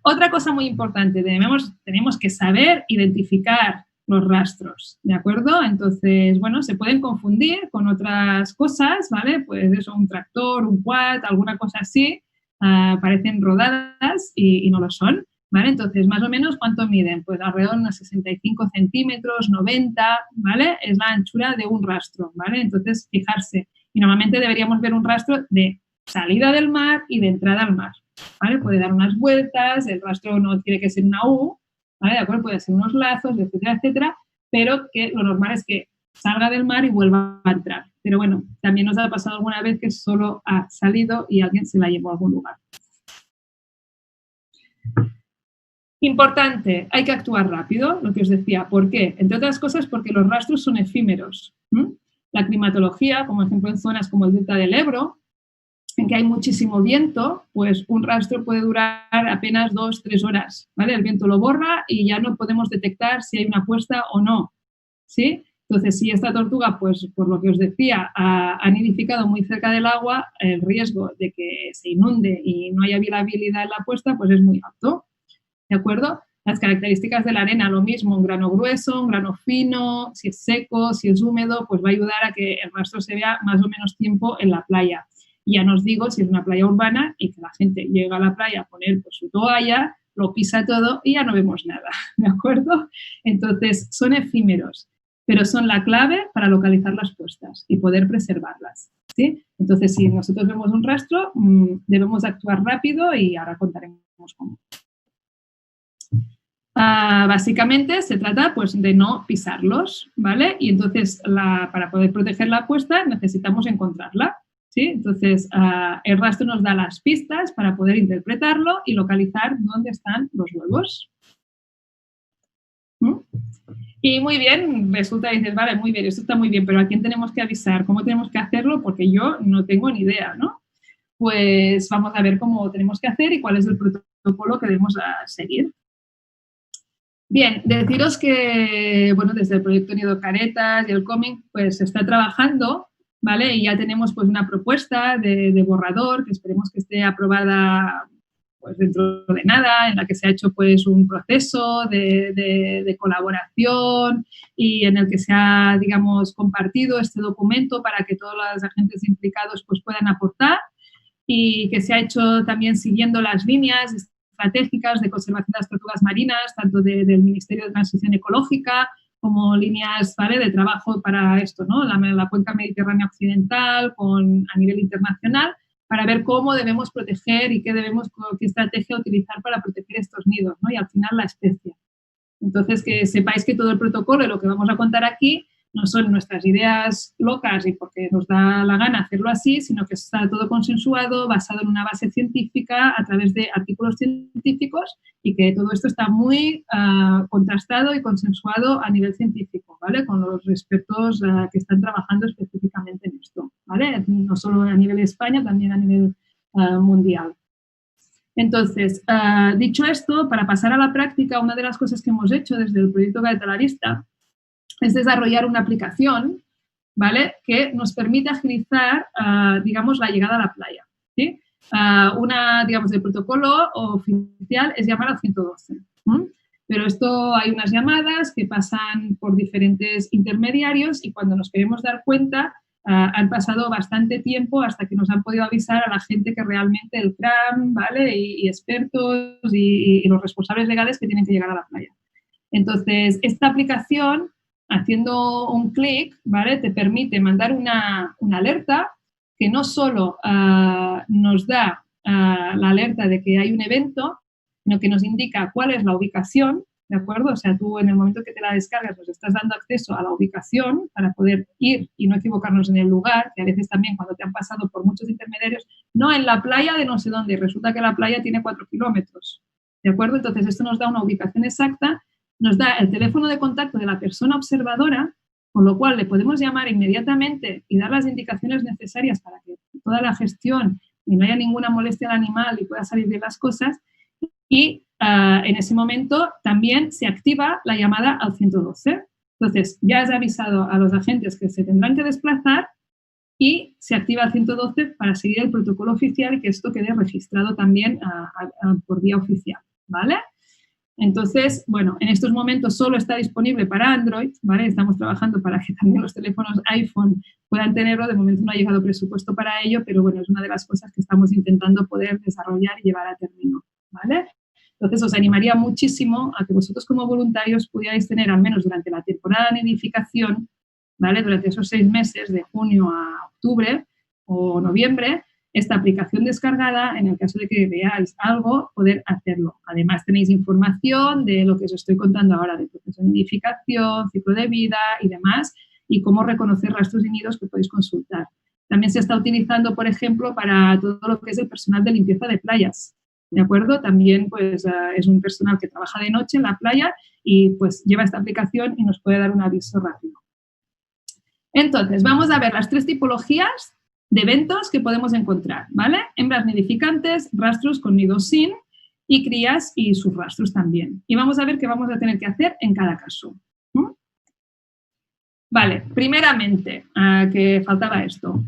Otra cosa muy importante, tenemos que saber identificar los rastros, ¿de acuerdo? Entonces, bueno, se pueden confundir con otras cosas, ¿vale? Pues eso, un tractor, un quad, alguna cosa así, parecen rodadas y no lo son, ¿vale? Entonces, más o menos, ¿cuánto miden? Pues alrededor de unos 65 centímetros, 90, ¿vale? Es la anchura de un rastro, ¿vale? Entonces, fijarse. Y normalmente deberíamos ver un rastro de salida del mar y de entrada al mar, ¿vale? Puede dar unas vueltas, el rastro no tiene que ser una U, ¿vale? ¿De acuerdo? Puede ser unos lazos, etcétera, etcétera, pero que lo normal es que salga del mar y vuelva a entrar. Pero bueno, también nos ha pasado alguna vez que solo ha salido y alguien se la llevó a algún lugar. Importante, hay que actuar rápido, lo que os decía. ¿Por qué? Entre otras cosas porque los rastros son efímeros. La climatología, como ejemplo en zonas como el delta del Ebro, en que hay muchísimo viento, pues un rastro puede durar apenas 2-3 horas, ¿vale? El viento lo borra y ya no podemos detectar si hay una puesta o no, ¿sí? Entonces, si esta tortuga, pues por lo que os decía, ha nidificado muy cerca del agua, el riesgo de que se inunde y no haya viabilidad en la puesta, pues es muy alto, ¿de acuerdo? Las características de la arena, lo mismo, un grano grueso, un grano fino, si es seco, si es húmedo, pues va a ayudar a que el rastro se vea más o menos tiempo en la playa. Y ya nos digo, si es una playa urbana y que la gente llega a la playa a poner pues, su toalla, lo pisa todo y ya no vemos nada, ¿de acuerdo? Entonces, son efímeros, pero son la clave para localizar las puestas y poder preservarlas, ¿sí? Entonces, si nosotros vemos un rastro, debemos actuar rápido y ahora contaremos cómo. Básicamente se trata pues, de no pisarlos, ¿vale? Y entonces para poder proteger la puesta necesitamos encontrarla, ¿sí? Entonces el rastro nos da las pistas para poder interpretarlo y localizar dónde están los huevos. Y muy bien, resulta, dices, vale, muy bien, esto está muy bien, pero ¿a quién tenemos que avisar? ¿Cómo tenemos que hacerlo? Porque yo no tengo ni idea, ¿no? Pues vamos a ver cómo tenemos que hacer y cuál es el protocolo que debemos seguir. Bien, deciros que, bueno, desde el proyecto Nido Caretas y el cómic, pues se está trabajando, ¿vale? Y ya tenemos pues una propuesta de borrador que esperemos que esté aprobada pues dentro de nada, en la que se ha hecho pues un proceso de colaboración y en el que se ha, digamos, compartido este documento para que todos los agentes implicados pues puedan aportar y que se ha hecho también siguiendo las líneas estratégicas de conservación de las tortugas marinas, tanto del Ministerio de Transición Ecológica como líneas, ¿vale?, de trabajo para esto, ¿no? La cuenca mediterránea occidental a nivel internacional, para ver cómo debemos proteger y qué estrategia utilizar para proteger estos nidos, ¿no? Y al final la especie. Entonces, que sepáis que todo el protocolo y lo que vamos a contar aquí no son nuestras ideas locas y porque nos da la gana hacerlo así, sino que está todo consensuado, basado en una base científica a través de artículos científicos y que todo esto está muy contrastado y consensuado a nivel científico, ¿vale? Con los expertos que están trabajando específicamente en esto, ¿vale? No solo a nivel de España, también a nivel mundial. Entonces, dicho esto, para pasar a la práctica, una de las cosas que hemos hecho desde el proyecto Cadeta a la Vista es desarrollar una aplicación, ¿vale?, que nos permite agilizar, digamos, la llegada a la playa, ¿sí? Digamos, el protocolo oficial es llamar al 112, pero esto hay unas llamadas que pasan por diferentes intermediarios y cuando nos queremos dar cuenta, han pasado bastante tiempo hasta que nos han podido avisar a la gente que realmente el CRAM, ¿vale?, y expertos y los responsables legales que tienen que llegar a la playa. Entonces, esta aplicación, haciendo un clic, ¿vale?, te permite mandar una alerta que no solo nos da la alerta de que hay un evento, sino que nos indica cuál es la ubicación, ¿de acuerdo? O sea, tú en el momento que te la descargas nos estás dando acceso a la ubicación para poder ir y no equivocarnos en el lugar, que a veces también cuando te han pasado por muchos intermediarios, no en la playa de no sé dónde, y resulta que la playa tiene 4 kilómetros, ¿de acuerdo? Entonces, esto nos da una ubicación exacta, nos da el teléfono de contacto de la persona observadora, con lo cual le podemos llamar inmediatamente y dar las indicaciones necesarias para que toda la gestión y no haya ninguna molestia al animal y pueda salir bien las cosas. Y en ese momento también se activa la llamada al 112. Entonces, ya has avisado a los agentes que se tendrán que desplazar y se activa el 112 para seguir el protocolo oficial y que esto quede registrado también por vía oficial, ¿vale? Entonces, bueno, en estos momentos solo está disponible para Android, ¿vale? Estamos trabajando para que también los teléfonos iPhone puedan tenerlo. De momento no ha llegado presupuesto para ello, pero bueno, es una de las cosas que estamos intentando poder desarrollar y llevar a término, ¿vale? Entonces, os animaría muchísimo a que vosotros como voluntarios pudierais tener, al menos durante la temporada de nidificación, ¿vale?, durante esos 6 meses, de junio a octubre o noviembre, esta aplicación descargada, en el caso de que veáis algo, poder hacerlo. Además, tenéis información de lo que os estoy contando ahora, del proceso de nidificación, ciclo de vida y demás, y cómo reconocer rastros y nidos que podéis consultar. También se está utilizando, por ejemplo, para todo lo que es el personal de limpieza de playas, ¿de acuerdo? También, pues, es un personal que trabaja de noche en la playa y, pues, lleva esta aplicación y nos puede dar un aviso rápido. Entonces, vamos a ver las 3 tipologías de eventos que podemos encontrar, ¿vale? Hembras nidificantes, rastros con nidos sin y crías y sus rastros también. Y vamos a ver qué vamos a tener que hacer en cada caso. Vale, primeramente, que faltaba esto.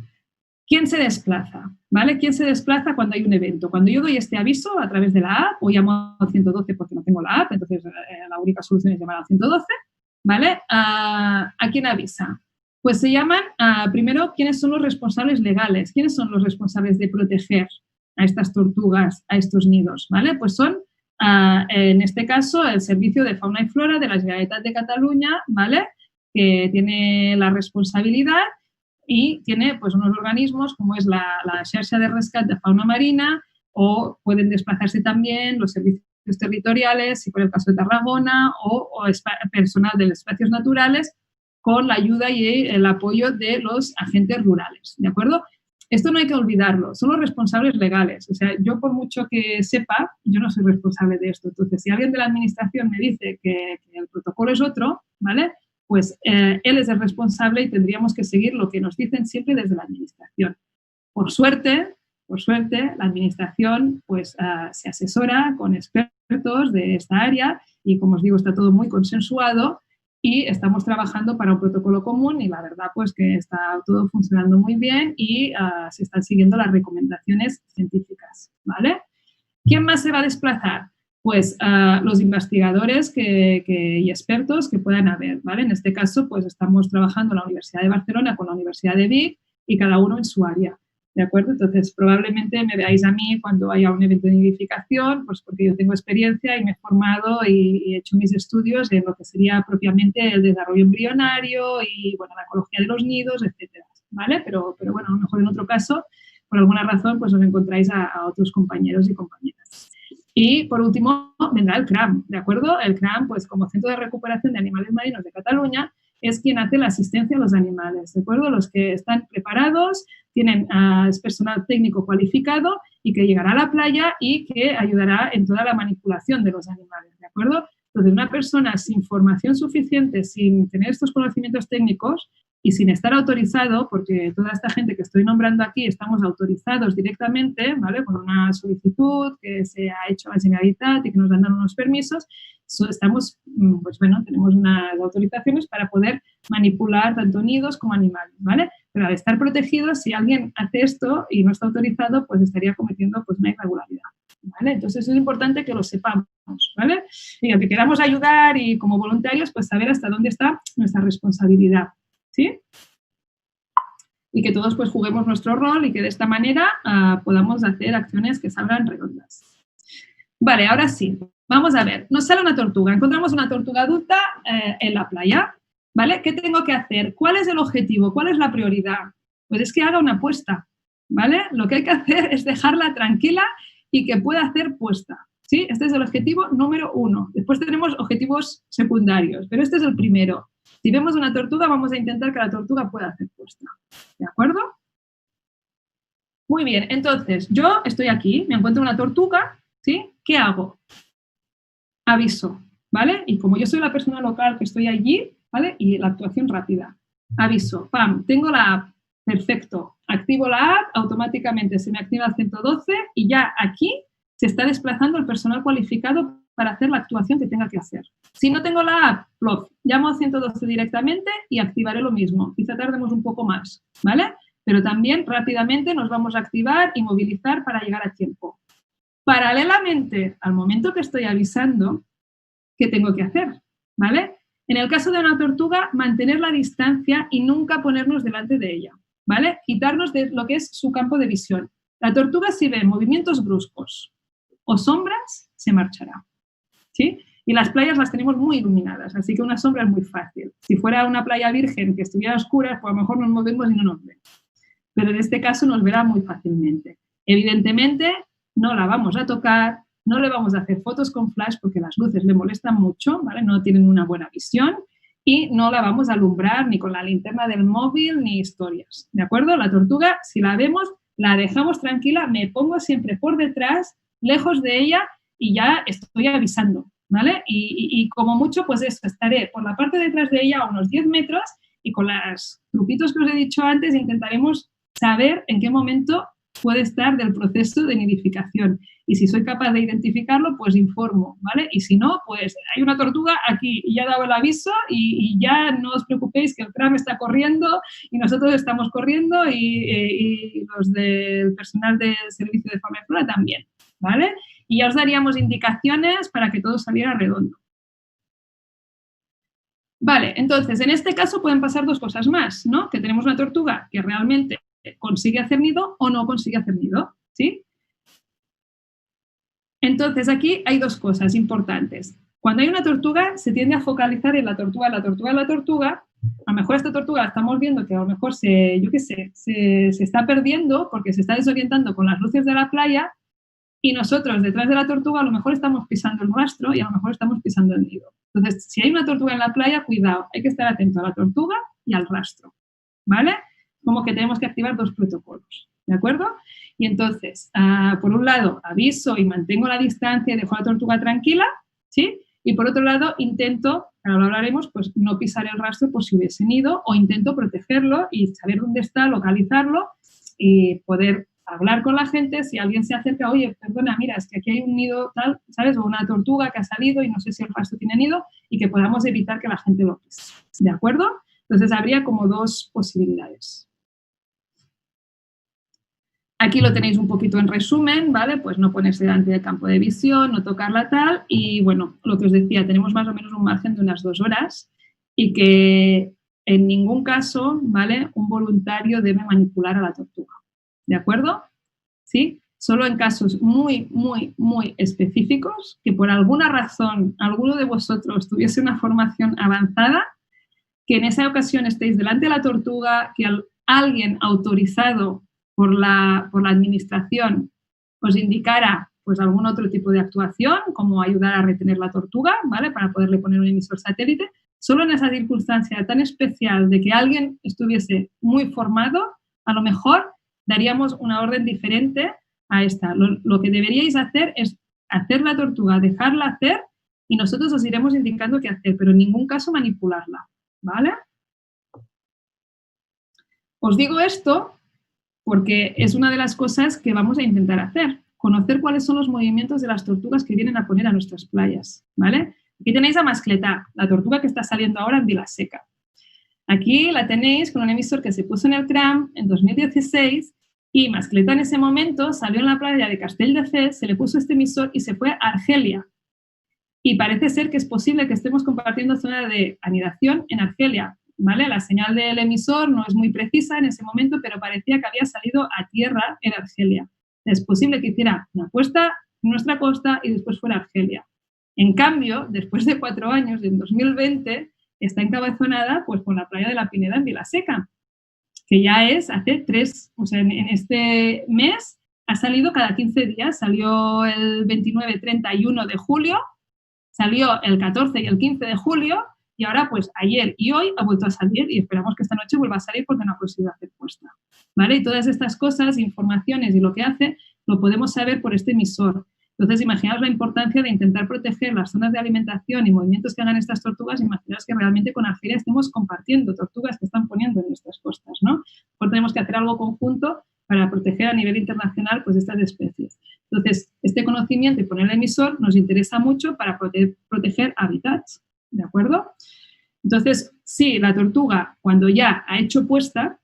¿Quién se desplaza? ¿Vale? ¿Quién se desplaza cuando hay un evento? Cuando yo doy este aviso a través de la app, o llamo al 112 porque no tengo la app, entonces la única solución es llamar al 112, ¿vale? ¿A quién avisa? Pues se llaman, primero, ¿quiénes son los responsables legales? ¿Quiénes son los responsables de proteger a estas tortugas, a estos nidos? ¿Vale? Pues son, en este caso, el Servicio de Fauna y Flora de la Generalitat de Cataluña, ¿vale? Que tiene la responsabilidad y tiene, pues, unos organismos como es la Xarxa de Rescat de Fauna Marina, o pueden desplazarse también los servicios territoriales, si por el caso de Tarragona, o personal de espacios naturales, con la ayuda y el apoyo de los agentes rurales, ¿de acuerdo? Esto no hay que olvidarlo, son los responsables legales. O sea, yo por mucho que sepa, yo no soy responsable de esto. Entonces, si alguien de la administración me dice que el protocolo es otro, ¿vale? Pues él es el responsable y tendríamos que seguir lo que nos dicen siempre desde la administración. Por suerte, la administración pues, se asesora con expertos de esta área y, como os digo, está todo muy consensuado y estamos trabajando para un protocolo común y la verdad pues que está todo funcionando muy bien y se están siguiendo las recomendaciones científicas, ¿vale? ¿Quién más se va a desplazar? Pues los investigadores y expertos que puedan haber, ¿vale? En este caso, pues estamos trabajando en la Universidad de Barcelona con la Universidad de Vic y cada uno en su área, ¿de acuerdo? Entonces, probablemente me veáis a mí cuando haya un evento de nidificación, pues porque yo tengo experiencia y me he formado y he hecho mis estudios en lo que sería propiamente el desarrollo embrionario y, bueno, la ecología de los nidos, etcétera, ¿vale? Pero bueno, a lo mejor en otro caso, por alguna razón, pues os encontráis a otros compañeros y compañeras. Y, por último, vendrá el CRAM, ¿de acuerdo? El CRAM, pues como Centro de Recuperación de Animales Marinos de Cataluña, es quien hace la asistencia a los animales, ¿de acuerdo? Los que están preparados, tienen personal técnico cualificado y que llegará a la playa y que ayudará en toda la manipulación de los animales, ¿de acuerdo? Entonces, una persona sin formación suficiente, sin tener estos conocimientos técnicos y sin estar autorizado, porque toda esta gente que estoy nombrando aquí estamos autorizados directamente, ¿vale? Con una solicitud que se ha hecho a la Generalitat y que nos han dado unos permisos, estamos, pues bueno, tenemos unas autorizaciones para poder manipular tanto nidos como animales, ¿vale? Pero al estar protegidos, si alguien hace esto y no está autorizado, pues estaría cometiendo pues una irregularidad, ¿vale? Entonces es importante que lo sepamos, ¿vale? Y aunque queramos ayudar y como voluntarios, pues saber hasta dónde está nuestra responsabilidad, ¿sí? Y que todos pues juguemos nuestro rol y que de esta manera podamos hacer acciones que salgan redondas. Vale, ahora sí, vamos a ver. Nos sale una tortuga, encontramos una tortuga adulta en la playa, ¿vale? ¿Qué tengo que hacer? ¿Cuál es el objetivo? ¿Cuál es la prioridad? Pues es que haga una puesta, ¿vale? Lo que hay que hacer es dejarla tranquila y que pueda hacer puesta, ¿sí? Este es el objetivo número 1. Después tenemos objetivos secundarios, pero este es el primero. Si vemos una tortuga, vamos a intentar que la tortuga pueda hacer puesta, ¿de acuerdo? Muy bien, entonces, yo estoy aquí, me encuentro una tortuga, ¿sí? ¿Qué hago? Aviso, ¿vale? Y como yo soy la persona local que estoy allí, ¿vale? Y la actuación rápida. Aviso, ¡pam! Tengo la app, perfecto. Activo la app, automáticamente se me activa el 112 y ya aquí se está desplazando el personal cualificado para hacer la actuación que tenga que hacer. Si no tengo la app, llamo al 112 directamente y activaré lo mismo. Quizá tardemos un poco más, ¿vale? Pero también rápidamente nos vamos a activar y movilizar para llegar a tiempo. Paralelamente al momento que estoy avisando, ¿qué tengo que hacer? ¿Vale? En el caso de una tortuga, mantener la distancia y nunca ponernos delante de ella, ¿vale? Quitarnos de lo que es su campo de visión. La tortuga, si ve movimientos bruscos o sombras, se marchará, ¿sí? Y las playas las tenemos muy iluminadas, así que una sombra es muy fácil. Si fuera una playa virgen que estuviera oscura, pues a lo mejor nos movemos y no nos ven. pero en este caso nos verá muy fácilmente. Evidentemente, no la vamos a tocar, no le vamos a hacer fotos con flash porque las luces le molestan mucho, ¿vale? No tienen una buena visión y no la vamos a alumbrar ni con la linterna del móvil ni historias, ¿de acuerdo? La tortuga, si la vemos, la dejamos tranquila, me pongo siempre por detrás, lejos de ella y ya estoy avisando, ¿vale? Y como mucho, pues eso, estaré por la parte de detrás de ella a unos 10 metros y con los truquitos que os he dicho antes intentaremos saber en qué momento puede estar del proceso de nidificación. Y si soy capaz de identificarlo, pues informo, ¿vale? Y si no, pues hay una tortuga aquí y ya he dado el aviso y ya no os preocupéis que el CRAM está corriendo y nosotros estamos corriendo y los del personal del servicio de fauna y flora también, ¿vale? Y ya os daríamos indicaciones para que todo saliera redondo. Vale, entonces, en este caso pueden pasar dos cosas más, ¿no? Que tenemos una tortuga que realmente consigue hacer nido o no consigue hacer nido, ¿sí? Entonces, aquí hay dos cosas importantes. Cuando hay una tortuga, se tiende a focalizar en la tortuga, la tortuga, la tortuga. A lo mejor esta tortuga estamos viendo que a lo mejor se está perdiendo porque se está desorientando con las luces de la playa y nosotros detrás de la tortuga a lo mejor estamos pisando el rastro y a lo mejor estamos pisando el nido. Entonces, si hay una tortuga en la playa, cuidado, hay que estar atento a la tortuga y al rastro, ¿vale? Como que tenemos que activar dos protocolos, ¿de acuerdo? Y entonces, por un lado, aviso y mantengo la distancia y dejo a la tortuga tranquila, ¿sí? Y por otro lado, intento, ahora lo hablaremos, pues no pisar el rastro por si hubiese nido o intento protegerlo y saber dónde está, localizarlo y poder hablar con la gente si alguien se acerca, oye, perdona, mira, es que aquí hay un nido tal, ¿sabes? O una tortuga que ha salido y no sé si el rastro tiene nido y que podamos evitar que la gente lo pise, ¿de acuerdo? Entonces, habría como dos posibilidades. Aquí lo tenéis un poquito en resumen, ¿vale? Pues no ponerse delante del campo de visión, no tocarla tal y, bueno, lo que os decía, tenemos más o menos un margen de unas 2 horas y que en ningún caso, ¿vale? Un voluntario debe manipular a la tortuga, ¿de acuerdo? ¿Sí? Solo en casos muy, muy, muy específicos, que por alguna razón alguno de vosotros tuviese una formación avanzada, que en esa ocasión estéis delante de la tortuga, que alguien autorizado por la administración os indicara pues algún otro tipo de actuación, como ayudar a retener la tortuga, ¿vale? Para poderle poner un emisor satélite. Solo en esa circunstancia tan especial de que alguien estuviese muy formado, a lo mejor daríamos una orden diferente a esta. Lo que deberíais hacer es hacer la tortuga, dejarla hacer y nosotros os iremos indicando qué hacer, pero en ningún caso manipularla, ¿vale? Os digo esto porque es una de las cosas que vamos a intentar hacer, conocer cuáles son los movimientos de las tortugas que vienen a poner a nuestras playas, ¿vale? Aquí tenéis a Mascletá, la tortuga que está saliendo ahora en Vilaseca. Aquí la tenéis con un emisor que se puso en el CRAM en 2016 y Mascletá en ese momento salió en la playa de Castelldefels, se le puso este emisor y se fue a Argelia. Y parece ser que es posible que estemos compartiendo zona de anidación en Argelia, ¿vale? La señal del emisor no es muy precisa en ese momento, pero parecía que había salido a tierra en Argelia. Es posible que hiciera una puesta en nuestra costa y después fuera a Argelia. En cambio, después de 4 años, en 2020, está encabezonada pues, con la playa de la Pineda en Vilaseca, que ya es hace 3, o sea, en este mes ha salido cada 15 días, salió el 29, 31 de julio, salió el 14 y el 15 de julio, y ahora, pues, ayer y hoy ha vuelto a salir y esperamos que esta noche vuelva a salir porque no ha conseguido hacer puesta, ¿vale? Y todas estas cosas, informaciones y lo que hace, lo podemos saber por este emisor. Entonces, imaginaos la importancia de intentar proteger las zonas de alimentación y movimientos que hagan estas tortugas. Imaginaos que realmente con Argelia estemos compartiendo tortugas que están poniendo en nuestras costas, ¿no? Por tenemos que hacer algo conjunto para proteger a nivel internacional pues, estas especies. Entonces, este conocimiento y poner el emisor nos interesa mucho para proteger hábitats, ¿de acuerdo? Entonces, sí, la tortuga, cuando ya ha hecho puesta,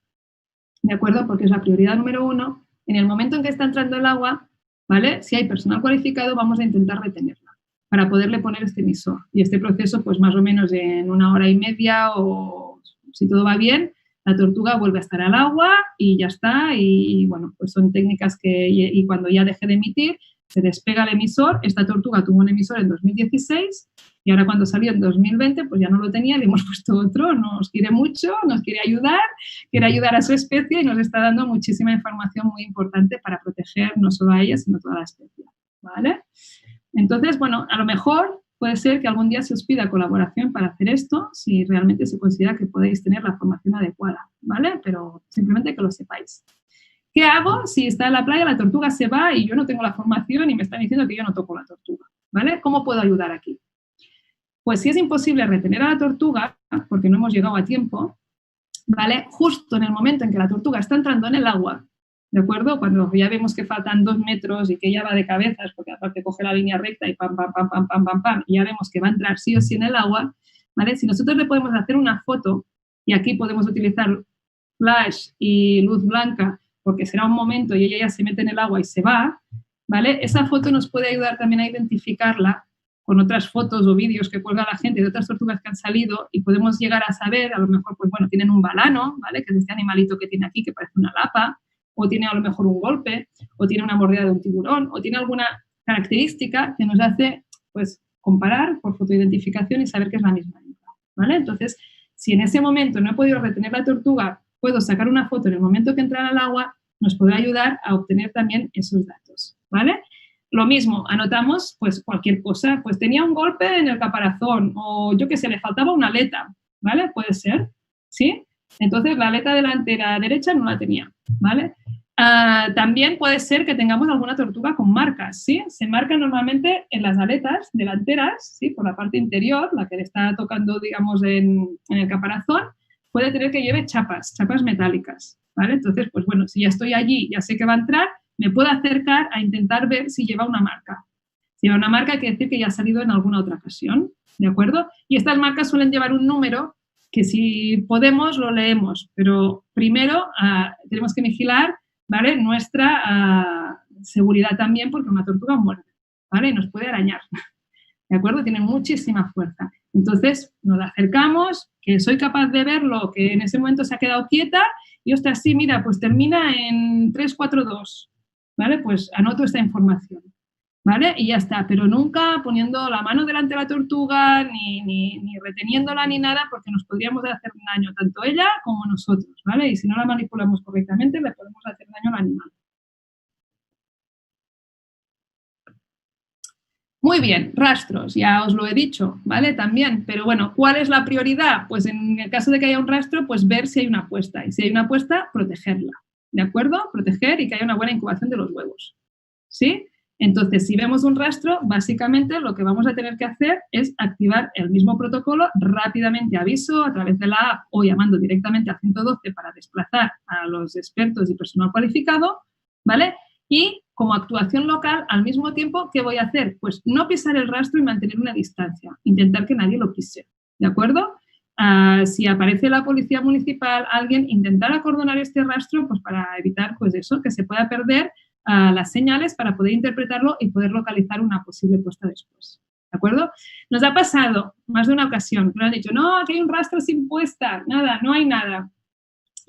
¿de acuerdo? Porque es la prioridad número 1, en el momento en que está entrando el agua, ¿vale? Si hay personal cualificado, vamos a intentar retenerla para poderle poner este emisor. Y este proceso, pues más o menos en 1 hora y media o si todo va bien, la tortuga vuelve a estar al agua y ya está. Y bueno, pues son técnicas que, y cuando ya deje de emitir, se despega el emisor. Esta tortuga tuvo un emisor en 2016 y ahora cuando salió en 2020 pues ya no lo tenía, le hemos puesto otro. Nos quiere mucho, nos quiere ayudar a su especie y nos está dando muchísima información muy importante para proteger no solo a ella, sino a toda la especie, ¿vale? Entonces, bueno, a lo mejor puede ser que algún día se os pida colaboración para hacer esto, si realmente se considera que podéis tener la formación adecuada, ¿vale? Pero simplemente que lo sepáis. ¿Qué hago si está en la playa, la tortuga se va y yo no tengo la formación y me están diciendo que yo no toco la tortuga, ¿vale? ¿Cómo puedo ayudar aquí? Pues si es imposible retener a la tortuga, porque no hemos llegado a tiempo, ¿vale? Justo en el momento en que la tortuga está entrando en el agua, ¿de acuerdo? Cuando ya vemos que faltan 2 metros y que ella va de cabezas, porque aparte coge la línea recta y pam, pam, pam, pam, pam, pam, pam, y ya vemos que va a entrar sí o sí en el agua, ¿vale? Si nosotros le podemos hacer una foto, y aquí podemos utilizar flash y luz blanca, porque será un momento y ella ya se mete en el agua y se va, ¿vale? Esa foto nos puede ayudar también a identificarla con otras fotos o vídeos que cuelga la gente de otras tortugas que han salido y podemos llegar a saber, a lo mejor, pues bueno, tienen un balano, ¿vale? Que es este animalito que tiene aquí que parece una lapa, o tiene a lo mejor un golpe, o tiene una mordida de un tiburón, o tiene alguna característica que nos hace, pues, comparar por fotoidentificación y saber que es la misma hembra, ¿vale? Entonces, si en ese momento no he podido retener la tortuga, puedo sacar una foto en el momento que entra al agua, nos podrá ayudar a obtener también esos datos, ¿vale? Lo mismo, anotamos, pues, cualquier cosa, pues tenía un golpe en el caparazón, o yo qué sé, le faltaba una aleta, ¿vale? Puede ser, ¿sí? Entonces, la aleta delantera derecha no la tenía, ¿vale? También puede ser que tengamos alguna tortuga con marcas, ¿sí? Se marcan normalmente en las aletas delanteras, ¿sí? Por la parte interior, la que le está tocando, digamos, en el caparazón, puede tener que lleve chapas metálicas, ¿vale? Entonces, pues bueno, si ya estoy allí, ya sé que va a entrar, me puedo acercar a intentar ver si lleva una marca. Si lleva una marca, quiere decir que ya ha salido en alguna otra ocasión, ¿de acuerdo? Y estas marcas suelen llevar un número que si podemos lo leemos, pero primero tenemos que vigilar, ¿vale? Nuestra seguridad también, porque una tortuga muerde, ¿vale? Y nos puede arañar, ¿de acuerdo? Tiene muchísima fuerza. Entonces, nos acercamos, que soy capaz de verlo, que en ese momento se ha quedado quieta, y ostras, sí, mira, pues termina en 342, ¿vale? Pues anoto esta información, ¿vale? Y ya está, pero nunca poniendo la mano delante de la tortuga, ni reteniéndola, ni nada, porque nos podríamos hacer daño, tanto ella como nosotros, ¿vale? Y si no la manipulamos correctamente, le podemos hacer daño al animal. Muy bien, rastros, ya os lo he dicho, ¿vale? También, pero bueno, ¿cuál es la prioridad? Pues en el caso de que haya un rastro, pues ver si hay una puesta. Y si hay una puesta, protegerla, ¿de acuerdo? Proteger y que haya una buena incubación de los huevos, ¿sí? Entonces, si vemos un rastro, básicamente lo que vamos a tener que hacer es activar el mismo protocolo, rápidamente aviso a través de la app o llamando directamente a 112 para desplazar a los expertos y personal cualificado, ¿vale? Y como actuación local, al mismo tiempo, ¿qué voy a hacer? Pues no pisar el rastro y mantener una distancia, intentar que nadie lo pise, ¿de acuerdo? Si aparece la policía municipal, alguien, intentar acordonar este rastro pues para evitar pues eso, que se pueda perder las señales para poder interpretarlo y poder localizar una posible puesta después, ¿de acuerdo? Nos ha pasado más de una ocasión que nos han dicho, no, aquí hay un rastro sin puesta, nada, no hay nada.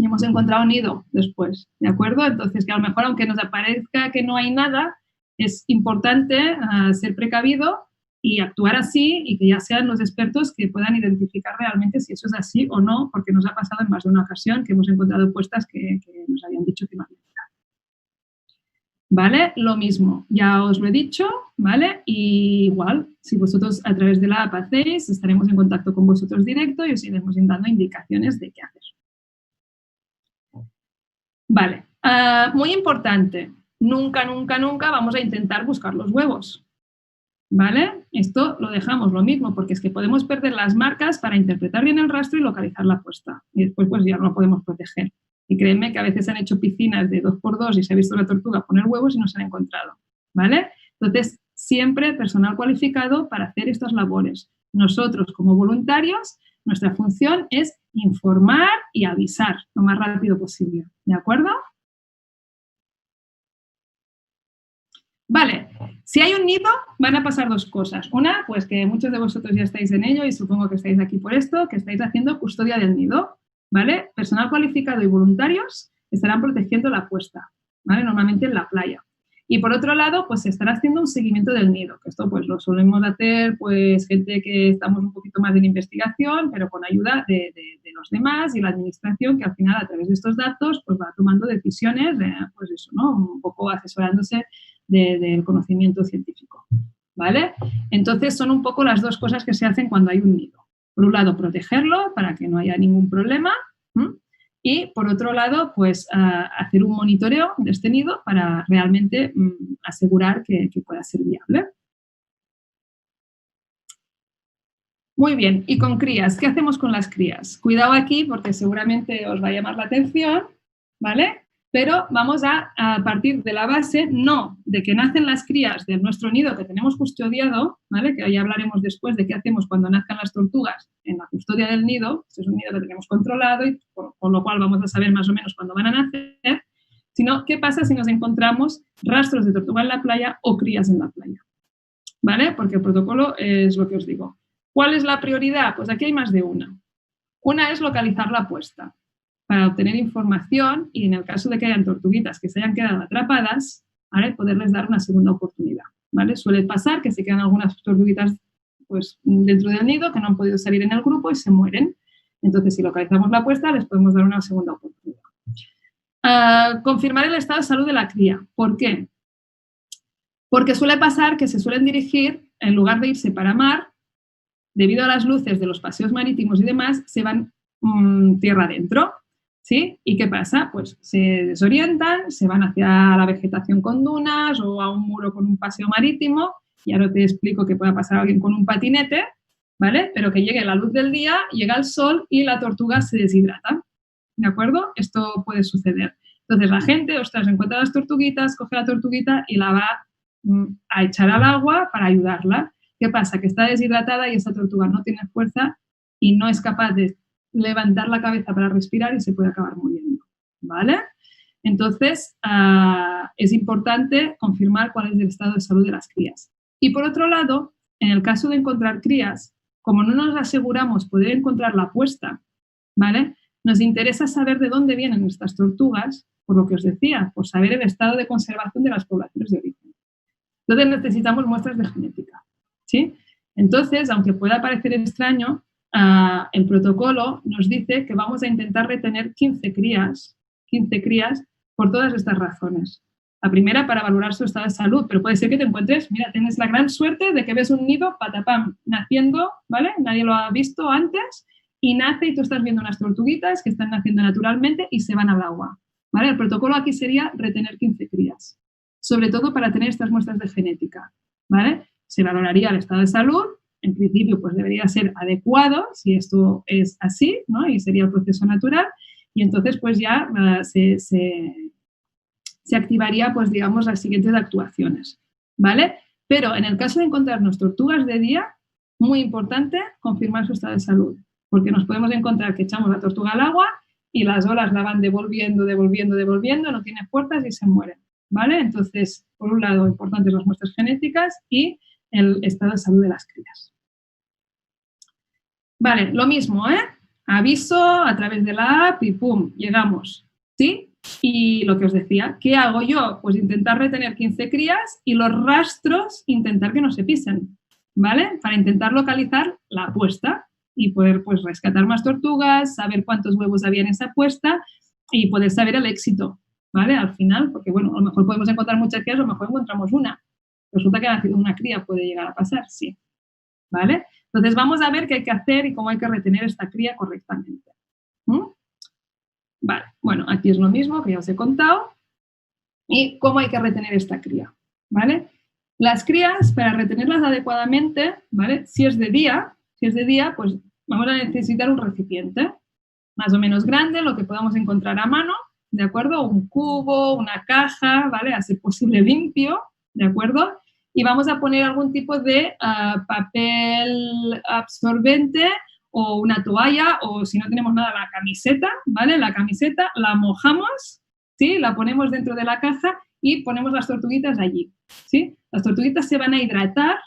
Y hemos encontrado un nido después, ¿de acuerdo? Entonces, que a lo mejor, aunque nos aparezca que no hay nada, es importante ser precavido y actuar así y que ya sean los expertos que puedan identificar realmente si eso es así o no, porque nos ha pasado en más de una ocasión que hemos encontrado puestas que nos habían dicho que no había nada. ¿Vale? Lo mismo, ya os lo he dicho, ¿vale? Y igual, si vosotros a través de la app hacéis, estaremos en contacto con vosotros directo y os iremos dando indicaciones de qué hacer. Vale, muy importante, nunca, nunca, nunca vamos a intentar buscar los huevos, ¿vale? Esto lo dejamos lo mismo, porque es que podemos perder las marcas para interpretar bien el rastro y localizar la puesta. Y después pues ya no lo podemos proteger. Y créanme que a veces han hecho piscinas de 2x2 y se ha visto la tortuga poner huevos y no se han encontrado, ¿vale? Entonces, siempre personal cualificado para hacer estas labores. Nosotros, como voluntarios, nuestra función es informar y avisar lo más rápido posible, ¿de acuerdo? Vale, si hay un nido van a pasar dos cosas. Una, pues que muchos de vosotros ya estáis en ello y supongo que estáis aquí por esto, que estáis haciendo custodia del nido, ¿vale? Personal cualificado y voluntarios estarán protegiendo la puesta, ¿vale? Normalmente en la playa. Y por otro lado, pues se estará haciendo un seguimiento del nido, que esto pues lo solemos hacer pues gente que estamos un poquito más en investigación, pero con ayuda de los demás y la administración, que al final a través de estos datos pues va tomando decisiones, pues eso, ¿no? Un poco asesorándose del conocimiento científico, ¿vale? Entonces son un poco las dos cosas que se hacen cuando hay un nido. Por un lado, protegerlo para que no haya ningún problema. Y, por otro lado, pues hacer un monitoreo de este nido para realmente asegurar que pueda ser viable. Muy bien, y con crías, ¿qué hacemos con las crías? Cuidado aquí porque seguramente os va a llamar la atención, ¿vale? Pero vamos a partir de la base, no de que nacen las crías de nuestro nido que tenemos custodiado, ¿vale? Que ya hablaremos después de qué hacemos cuando nazcan las tortugas en la custodia del nido. Este es un nido que tenemos controlado y por lo cual vamos a saber más o menos cuándo van a nacer, sino qué pasa si nos encontramos rastros de tortuga en la playa o crías en la playa, ¿vale? Porque el protocolo es lo que os digo. ¿Cuál es la prioridad? Pues aquí hay más de una. Una es localizar la puesta para obtener información y en el caso de que hayan tortuguitas que se hayan quedado atrapadas, ¿vale? Poderles dar una segunda oportunidad, ¿vale? Suele pasar que se quedan algunas tortuguitas pues, dentro del nido que no han podido salir en el grupo y se mueren. Entonces, si localizamos la puesta, les podemos dar una segunda oportunidad. Confirmar el estado de salud de la cría. ¿Por qué? Porque suele pasar que se suelen dirigir, en lugar de irse para mar, debido a las luces de los paseos marítimos y demás, se van tierra adentro, ¿sí? ¿Y qué pasa? Pues se desorientan, se van hacia la vegetación con dunas o a un muro con un paseo marítimo, y ahora te explico que pueda pasar alguien con un patinete, ¿vale? Pero que llegue la luz del día, llega el sol y la tortuga se deshidrata, ¿de acuerdo? Esto puede suceder. Entonces la gente, ostras, encuentra las tortuguitas, coge la tortuguita y la va a echar al agua para ayudarla. ¿Qué pasa? Que está deshidratada y esa tortuga no tiene fuerza y no es capaz de levantar la cabeza para respirar y se puede acabar muriendo, ¿vale? Entonces, es importante confirmar cuál es el estado de salud de las crías. Y por otro lado, en el caso de encontrar crías, como no nos aseguramos poder encontrar la puesta, ¿vale? Nos interesa saber de dónde vienen estas tortugas, por lo que os decía, por saber el estado de conservación de las poblaciones de origen. Entonces necesitamos muestras de genética, ¿sí? Entonces, aunque pueda parecer extraño, el protocolo nos dice que vamos a intentar retener 15 crías por todas estas razones. La primera, para valorar su estado de salud, pero puede ser que te encuentres, mira, tienes la gran suerte de que ves un nido, patapam, naciendo, ¿vale? Nadie lo ha visto antes y nace y tú estás viendo unas tortuguitas que están naciendo naturalmente y se van al agua, ¿vale? El protocolo aquí sería retener 15 crías, sobre todo para tener estas muestras de genética, ¿vale? Se valoraría el estado de salud, en principio pues debería ser adecuado si esto es así, ¿no? Y sería el proceso natural y entonces pues ya se activaría pues digamos las siguientes actuaciones, ¿vale? Pero en el caso de encontrarnos tortugas de día, muy importante confirmar su estado de salud, porque nos podemos encontrar que echamos la tortuga al agua y las olas la van devolviendo, no tiene fuerzas y se mueren, ¿vale? Entonces, por un lado, importantes las muestras genéticas y el estado de salud de las crías. Vale, lo mismo, ¿eh? Aviso a través de la app y ¡pum! Llegamos, ¿sí? Y lo que os decía, ¿qué hago yo? Pues intentar retener 15 crías y los rastros intentar que no se pisen, ¿vale? Para intentar localizar la puesta y poder pues rescatar más tortugas, saber cuántos huevos había en esa puesta y poder saber el éxito, ¿vale? Al final, porque bueno, a lo mejor podemos encontrar muchas crías, a lo mejor encontramos una. Resulta que ha nacido una cría, puede llegar a pasar, sí, ¿vale? Entonces vamos a ver qué hay que hacer y cómo hay que retener esta cría correctamente. Vale, bueno, aquí es lo mismo que ya os he contado. ¿Y cómo hay que retener esta cría? ¿Vale? Las crías, para retenerlas adecuadamente, ¿vale? Si es de día, pues vamos a necesitar un recipiente más o menos grande, lo que podamos encontrar a mano, ¿de acuerdo? Un cubo, una caja, ¿vale? A ser posible limpio, ¿de acuerdo? Y vamos a poner algún tipo de papel absorbente o una toalla o si no tenemos nada, la camiseta, ¿vale? La camiseta la mojamos, ¿sí? La ponemos dentro de la caja y ponemos las tortuguitas allí, ¿sí? Las tortuguitas se van a hidratar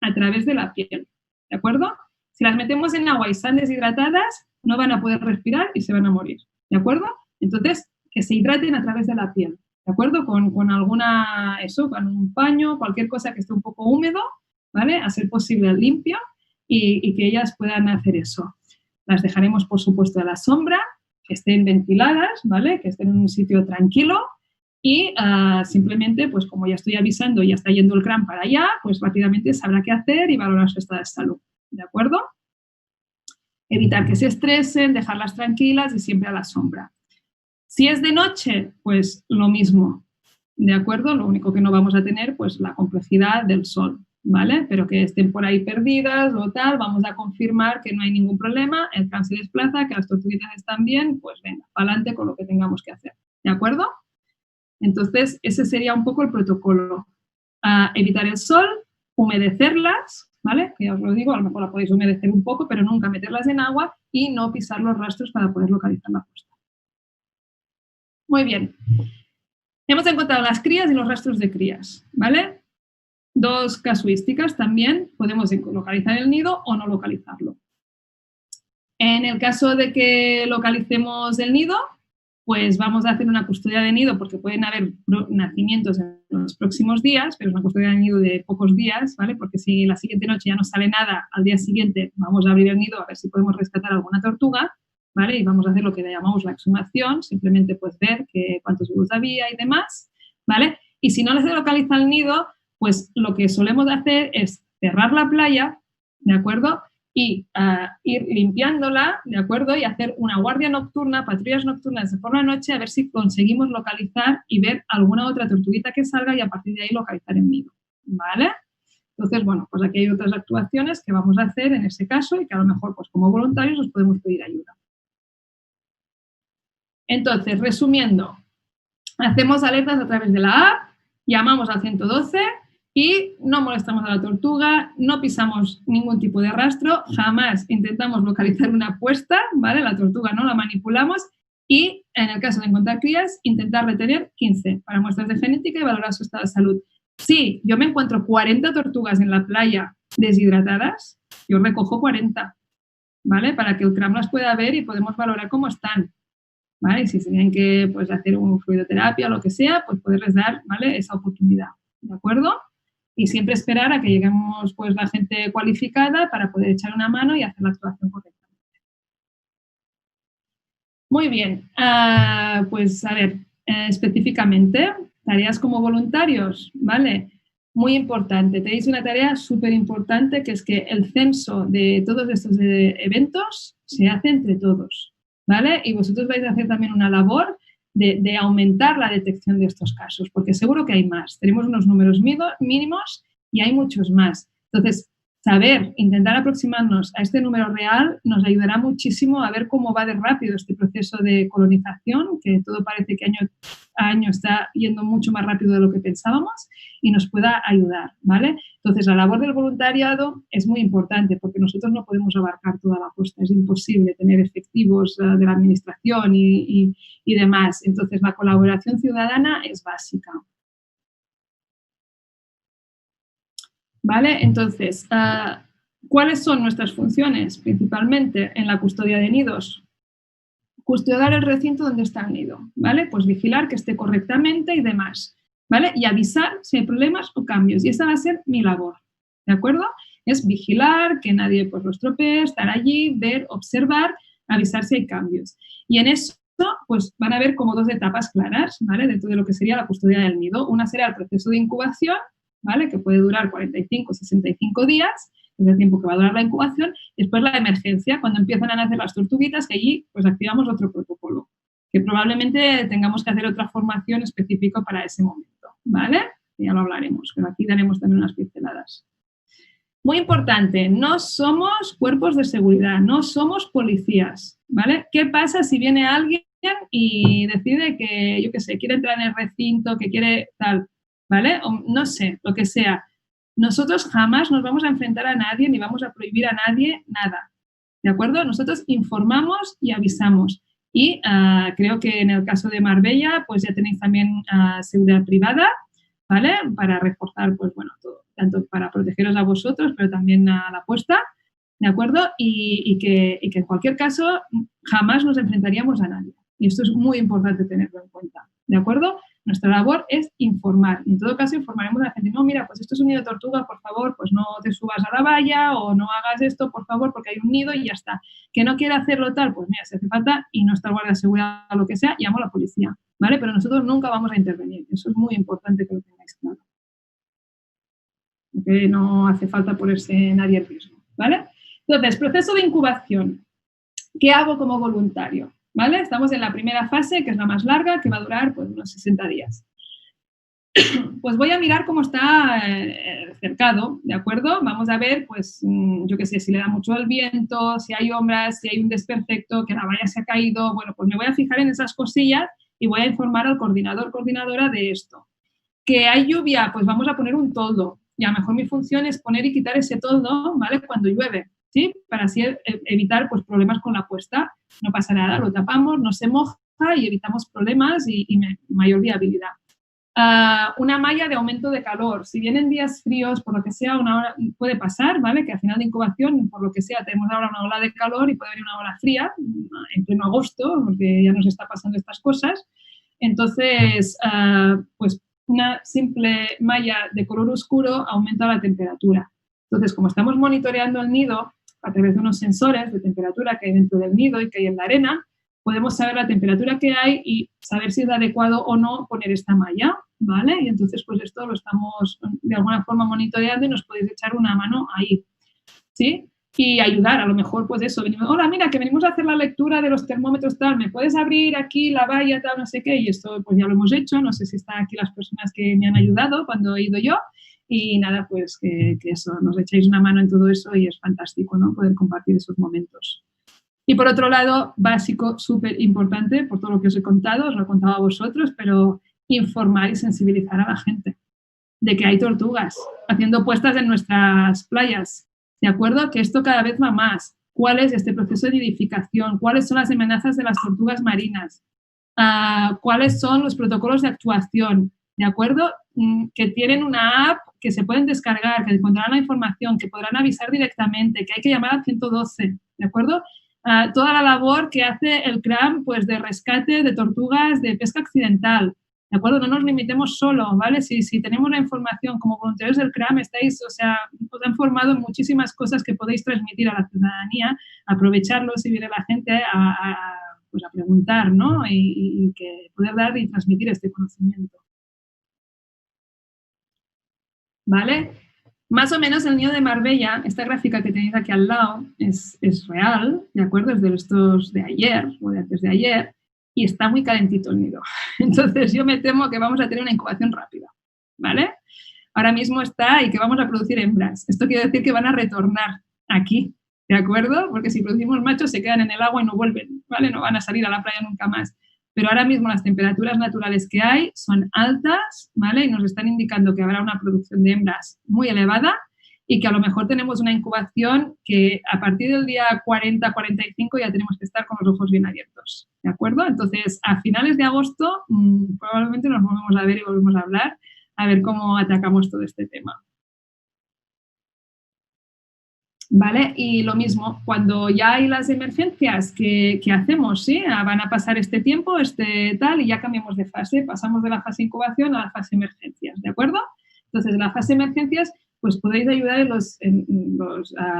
a través de la piel, ¿de acuerdo? Si las metemos en agua y están deshidratadas, no van a poder respirar y se van a morir, ¿de acuerdo? Entonces, que se hidraten a través de la piel, ¿de ¿de acuerdo? Con alguna, eso, con un paño, cualquier cosa que esté un poco húmedo, ¿vale? A ser posible limpio y que ellas puedan hacer eso. Las dejaremos, por supuesto, a la sombra, que estén ventiladas, ¿vale? Que estén en un sitio tranquilo y simplemente, pues como ya estoy avisando, ya está yendo el CRAM para allá, pues rápidamente sabrá qué hacer y valorar su estado de salud, ¿de acuerdo? Evitar que se estresen, dejarlas tranquilas y siempre a la sombra. Si es de noche, pues lo mismo, ¿de acuerdo? Lo único que no vamos a tener, pues la complejidad del sol, ¿vale? Pero que estén por ahí perdidas o tal, vamos a confirmar que no hay ningún problema, el CRAM se desplaza, que las tortuguitas están bien, pues venga, para adelante con lo que tengamos que hacer, ¿de acuerdo? Entonces, ese sería un poco el protocolo. Evitar el sol, humedecerlas, ¿vale? Que ya os lo digo, a lo mejor la podéis humedecer un poco, pero nunca meterlas en agua y no pisar los rastros para poder localizar la puesta. Muy bien. Hemos encontrado las crías y los rastros de crías, ¿vale? Dos casuísticas también, podemos localizar el nido o no localizarlo. En el caso de que localicemos el nido, pues vamos a hacer una custodia de nido porque pueden haber nacimientos en los próximos días, pero es una custodia de nido de pocos días, ¿vale? Porque si la siguiente noche ya no sale nada, al día siguiente vamos a abrir el nido a ver si podemos rescatar alguna tortuga, ¿vale? Y vamos a hacer lo que llamamos la exhumación, simplemente pues ver cuántos huevos había y demás, ¿vale? Y si no les localiza el nido, pues lo que solemos hacer es cerrar la playa, ¿de acuerdo? Y ir limpiándola, ¿de acuerdo? Y hacer una guardia nocturna, patrullas nocturnas por la noche, a ver si conseguimos localizar y ver alguna otra tortuguita que salga y a partir de ahí localizar el nido, ¿vale? Entonces, bueno, pues aquí hay otras actuaciones que vamos a hacer en ese caso y que a lo mejor, pues como voluntarios, os podemos pedir ayuda. Entonces, resumiendo, hacemos alertas a través de la app, llamamos al 112 y no molestamos a la tortuga, no pisamos ningún tipo de rastro, jamás intentamos localizar una puesta, ¿vale? La tortuga no la manipulamos y, en el caso de encontrar crías, intentar retener 15 para muestras de genética y valorar su estado de salud. Si yo me encuentro 40 tortugas en la playa deshidratadas, yo recojo 40, ¿vale? Para que el CRAM las pueda ver y podemos valorar cómo están, ¿vale? Y si tienen que pues, hacer un fluidoterapia o lo que sea, pues poderles dar, ¿vale? Esa oportunidad, ¿de acuerdo? Y siempre esperar a que lleguemos pues, la gente cualificada para poder echar una mano y hacer la actuación correctamente. Muy bien, pues a ver, específicamente, tareas como voluntarios, ¿vale? Muy importante, tenéis una tarea súper importante que es que el censo de todos estos eventos se hace entre todos, ¿vale? Y vosotros vais a hacer también una labor de aumentar la detección de estos casos, porque seguro que hay más. Tenemos unos números mínimos y hay muchos más. Entonces, saber, intentar aproximarnos a este número real nos ayudará muchísimo a ver cómo va de rápido este proceso de colonización, que todo parece que año a año está yendo mucho más rápido de lo que pensábamos y nos pueda ayudar, ¿vale? Entonces, la labor del voluntariado es muy importante porque nosotros no podemos abarcar toda la costa, es imposible tener efectivos de la administración y demás. Entonces, la colaboración ciudadana es básica. ¿Vale? Entonces, ¿cuáles son nuestras funciones principalmente en la custodia de nidos? Custodiar el recinto donde está el nido, ¿vale? Pues vigilar que esté correctamente y demás, ¿vale? Y avisar si hay problemas o cambios. Y esa va a ser mi labor, ¿de acuerdo? Es vigilar, que nadie pues, lo estropee, estar allí, ver, observar, avisar si hay cambios. Y en eso pues van a haber como dos etapas claras, ¿vale? Dentro de lo que sería la custodia del nido. Una será el proceso de incubación, ¿vale? Que puede durar 45 o 65 días, es el tiempo que va a durar la incubación, y después la emergencia, cuando empiezan a nacer las tortuguitas, que allí pues activamos otro protocolo, que probablemente tengamos que hacer otra formación específica para ese momento, ¿vale? Ya lo hablaremos, pero aquí daremos también unas pinceladas. Muy importante, no somos cuerpos de seguridad, no somos policías, ¿vale? ¿Qué pasa si viene alguien y decide que, yo qué sé, quiere entrar en el recinto, que quiere tal, ¿vale? O no sé, lo que sea. Nosotros jamás nos vamos a enfrentar a nadie ni vamos a prohibir a nadie nada, ¿de acuerdo? Nosotros informamos y avisamos. Y creo que en el caso de Marbella, pues ya tenéis también seguridad privada, ¿vale? Para reforzar, pues bueno, todo, tanto para protegeros a vosotros, pero también a la puesta, ¿de acuerdo? Y que en cualquier caso jamás nos enfrentaríamos a nadie. Y esto es muy importante tenerlo en cuenta, ¿de acuerdo? Nuestra labor es informar. Y en todo caso informaremos a la gente, no, mira, pues esto es un nido de tortuga, por favor, pues no te subas a la valla o no hagas esto, por favor, porque hay un nido y ya está. Que no quiere hacerlo tal, pues mira, si hace falta y no está el guardia de seguridad o lo que sea, llamo a la policía, ¿vale? Pero nosotros nunca vamos a intervenir. Eso es muy importante que lo tengáis claro. Porque no hace falta ponerse nadie en riesgo, ¿vale? Entonces, proceso de incubación. ¿Qué hago como voluntario? ¿Vale? Estamos en la primera fase, que es la más larga, que va a durar pues, unos 60 días. Pues voy a mirar cómo está cercado, ¿de acuerdo? Vamos a ver, pues, yo qué sé, si le da mucho el viento, si hay sombras, si hay un desperfecto, que la valla se ha caído. Bueno, pues me voy a fijar en esas cosillas y voy a informar al coordinador, coordinadora de esto. Que hay lluvia, pues vamos a poner un toldo. Y a lo mejor mi función es poner y quitar ese toldo, ¿vale? Cuando llueve, ¿sí? Para así evitar pues, problemas con la puesta. No pasa nada, lo tapamos, no se moja y evitamos problemas y mayor viabilidad. Una malla de aumento de calor. Si vienen días fríos, por lo que sea, una hora, puede pasar, ¿vale? Que al final de incubación, por lo que sea, tenemos ahora una ola de calor y puede haber una ola fría en pleno agosto, porque ya nos está pasando estas cosas. Entonces, pues una simple malla de color oscuro aumenta la temperatura. Entonces, como estamos monitoreando el nido a través de unos sensores de temperatura que hay dentro del nido y que hay en la arena, podemos saber la temperatura que hay y saber si es adecuado o no poner esta malla, ¿vale? Y entonces, pues esto lo estamos de alguna forma monitoreando y nos podéis echar una mano ahí, ¿sí? Y ayudar, a lo mejor, pues eso, venimos, hola, mira, que venimos a hacer la lectura de los termómetros tal, ¿me puedes abrir aquí la valla tal, no sé qué? Y esto, pues ya lo hemos hecho, no sé si están aquí las personas que me han ayudado cuando he ido yo, y nada, pues que eso, nos echáis una mano en todo eso y es fantástico, ¿no? Poder compartir esos momentos. Y por otro lado, básico, súper importante, por todo lo que os he contado, os lo he contado a vosotros, pero informar y sensibilizar a la gente de que hay tortugas haciendo puestas en nuestras playas, ¿de acuerdo? Que esto cada vez va más. ¿Cuál es este proceso de nidificación? ¿Cuáles son las amenazas de las tortugas marinas? ¿Cuáles son los protocolos de actuación? ¿De acuerdo? Que tienen una app que se pueden descargar, que encontrarán la información, que podrán avisar directamente, que hay que llamar al 112, ¿de acuerdo? Toda la labor que hace el CRAM pues, de rescate de tortugas de pesca accidental, ¿de acuerdo? No nos limitemos solo, ¿vale? Si tenemos la información como voluntarios del CRAM, estáis, o sea, os han formado en muchísimas cosas que podéis transmitir a la ciudadanía, aprovecharlo si viene la gente pues a preguntar, ¿no? Y que poder dar y transmitir este conocimiento. ¿Vale? Más o menos el nido de Marbella, esta gráfica que tenéis aquí al lado, es real, ¿de acuerdo? Es de estos de ayer o de antes de ayer y está muy calentito el nido. Entonces yo me temo que vamos a tener una incubación rápida, ¿vale? Ahora mismo está y que vamos a producir hembras. Esto quiere decir que van a retornar aquí, ¿de acuerdo? Porque si producimos machos se quedan en el agua y no vuelven, ¿vale? No van a salir a la playa nunca más. Pero ahora mismo las temperaturas naturales que hay son altas, ¿vale? Y nos están indicando que habrá una producción de hembras muy elevada y que a lo mejor tenemos una incubación que a partir del día 40-45 ya tenemos que estar con los ojos bien abiertos, ¿de acuerdo? Entonces, a finales de agosto probablemente nos volvemos a ver y volvemos a hablar a ver cómo atacamos todo este tema. ¿Vale? Y lo mismo, cuando ya hay las emergencias, ¿qué hacemos? ¿Sí? Van a pasar este tiempo, este tal, y ya cambiamos de fase. Pasamos de la fase incubación a la fase emergencias, ¿de acuerdo? Entonces, en la fase emergencias, pues podéis ayudar en las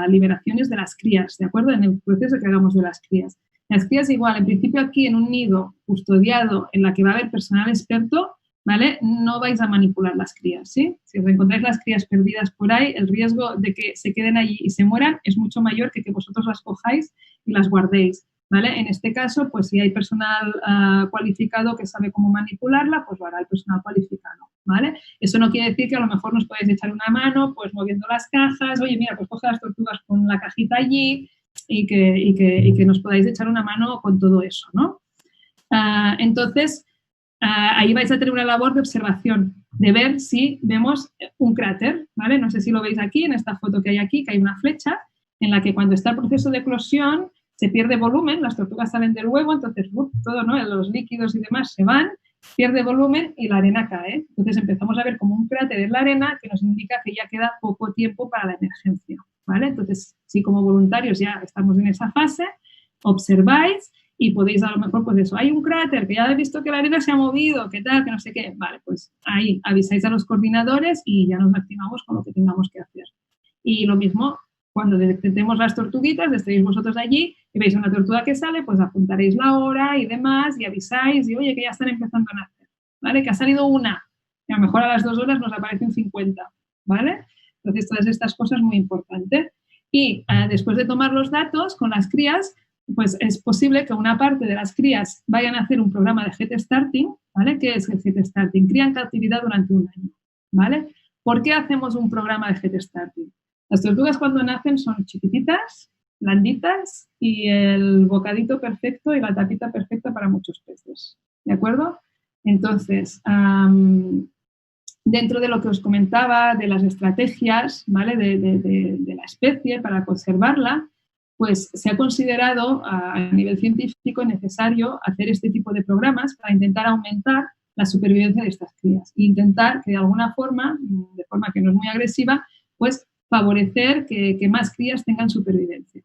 liberaciones de las crías, ¿de acuerdo? En el proceso que hagamos de las crías. Las crías igual, en principio aquí en un nido custodiado en la que va a haber personal experto, ¿vale? No vais a manipular las crías, ¿sí? Si os encontráis las crías perdidas por ahí, el riesgo de que se queden allí y se mueran es mucho mayor que vosotros las cojáis y las guardéis, ¿vale? En este caso, pues si hay personal cualificado que sabe cómo manipularla, pues lo hará el personal cualificado, ¿vale? Eso no quiere decir que a lo mejor nos podéis echar una mano, pues moviendo las cajas, oye, mira, pues coge las tortugas con la cajita allí y que nos podáis echar una mano con todo eso, ¿no? Entonces, ahí vais a tener una labor de observación, de ver si vemos un cráter, ¿vale? No sé si lo veis aquí, en esta foto que hay aquí, que hay una flecha en la que cuando está el proceso de eclosión se pierde volumen, las tortugas salen del huevo, entonces todo, ¿no? Los líquidos y demás se van, pierde volumen y la arena cae. Entonces empezamos a ver como un cráter en la arena que nos indica que ya queda poco tiempo para la emergencia, ¿vale? Entonces, si como voluntarios ya estamos en esa fase, observáis y podéis a lo mejor, pues eso, hay un cráter, que ya he visto que la arena se ha movido, que tal, que no sé qué. Vale, pues ahí avisáis a los coordinadores y ya nos activamos con lo que tengamos que hacer. Y lo mismo, cuando detectemos las tortuguitas, estéis vosotros allí y veis una tortuga que sale, pues apuntaréis la hora y demás y avisáis y, oye, que ya están empezando a nacer, ¿vale? Que ha salido una, y a lo mejor a las 2 horas nos aparecen 50, ¿vale? Entonces, todas estas cosas muy importantes. Y después de tomar los datos con las crías, pues es posible que una parte de las crías vayan a hacer un programa de Head Starting, ¿vale? ¿Qué es el Head Starting? Cría en cautividad durante un año, ¿vale? ¿Por qué hacemos un programa de Head Starting? Las tortugas cuando nacen son chiquititas, blanditas y el bocadito perfecto y la tapita perfecta para muchos peces, ¿de acuerdo? Entonces, dentro de lo que os comentaba de las estrategias, ¿vale? de la especie para conservarla, pues se ha considerado a nivel científico necesario hacer este tipo de programas para intentar aumentar la supervivencia de estas crías e intentar que de alguna forma, de forma que no es muy agresiva, pues favorecer que más crías tengan supervivencia.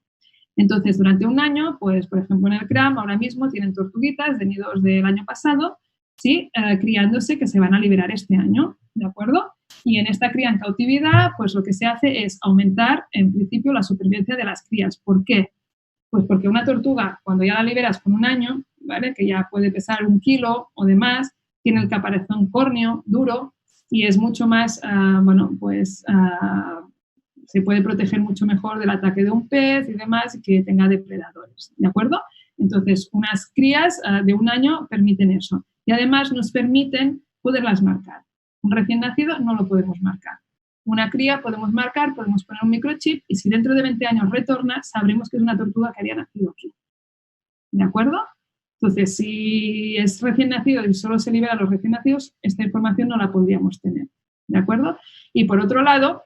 Entonces, durante un año, pues por ejemplo en el CRAM ahora mismo tienen tortuguitas de nidos del año pasado, ¿sí? Criándose que se van a liberar este año, ¿de acuerdo? Y en esta cría en cautividad, pues lo que se hace es aumentar, en principio, la supervivencia de las crías. ¿Por qué? Pues porque una tortuga, cuando ya la liberas con un año, ¿vale? Que ya puede pesar 1 kilo o demás, tiene el caparazón córneo duro y es mucho más, bueno, pues se puede proteger mucho mejor del ataque de un pez y demás y que tenga depredadores, ¿de acuerdo? Entonces, unas crías de un año permiten eso. Y además nos permiten poderlas marcar. Un recién nacido no lo podemos marcar. Una cría podemos marcar, podemos poner un microchip y si dentro de 20 años retorna, sabremos que es una tortuga que había nacido aquí. ¿De acuerdo? Entonces, si es recién nacido y solo se libera a los recién nacidos, esta información no la podríamos tener. ¿De acuerdo? Y por otro lado,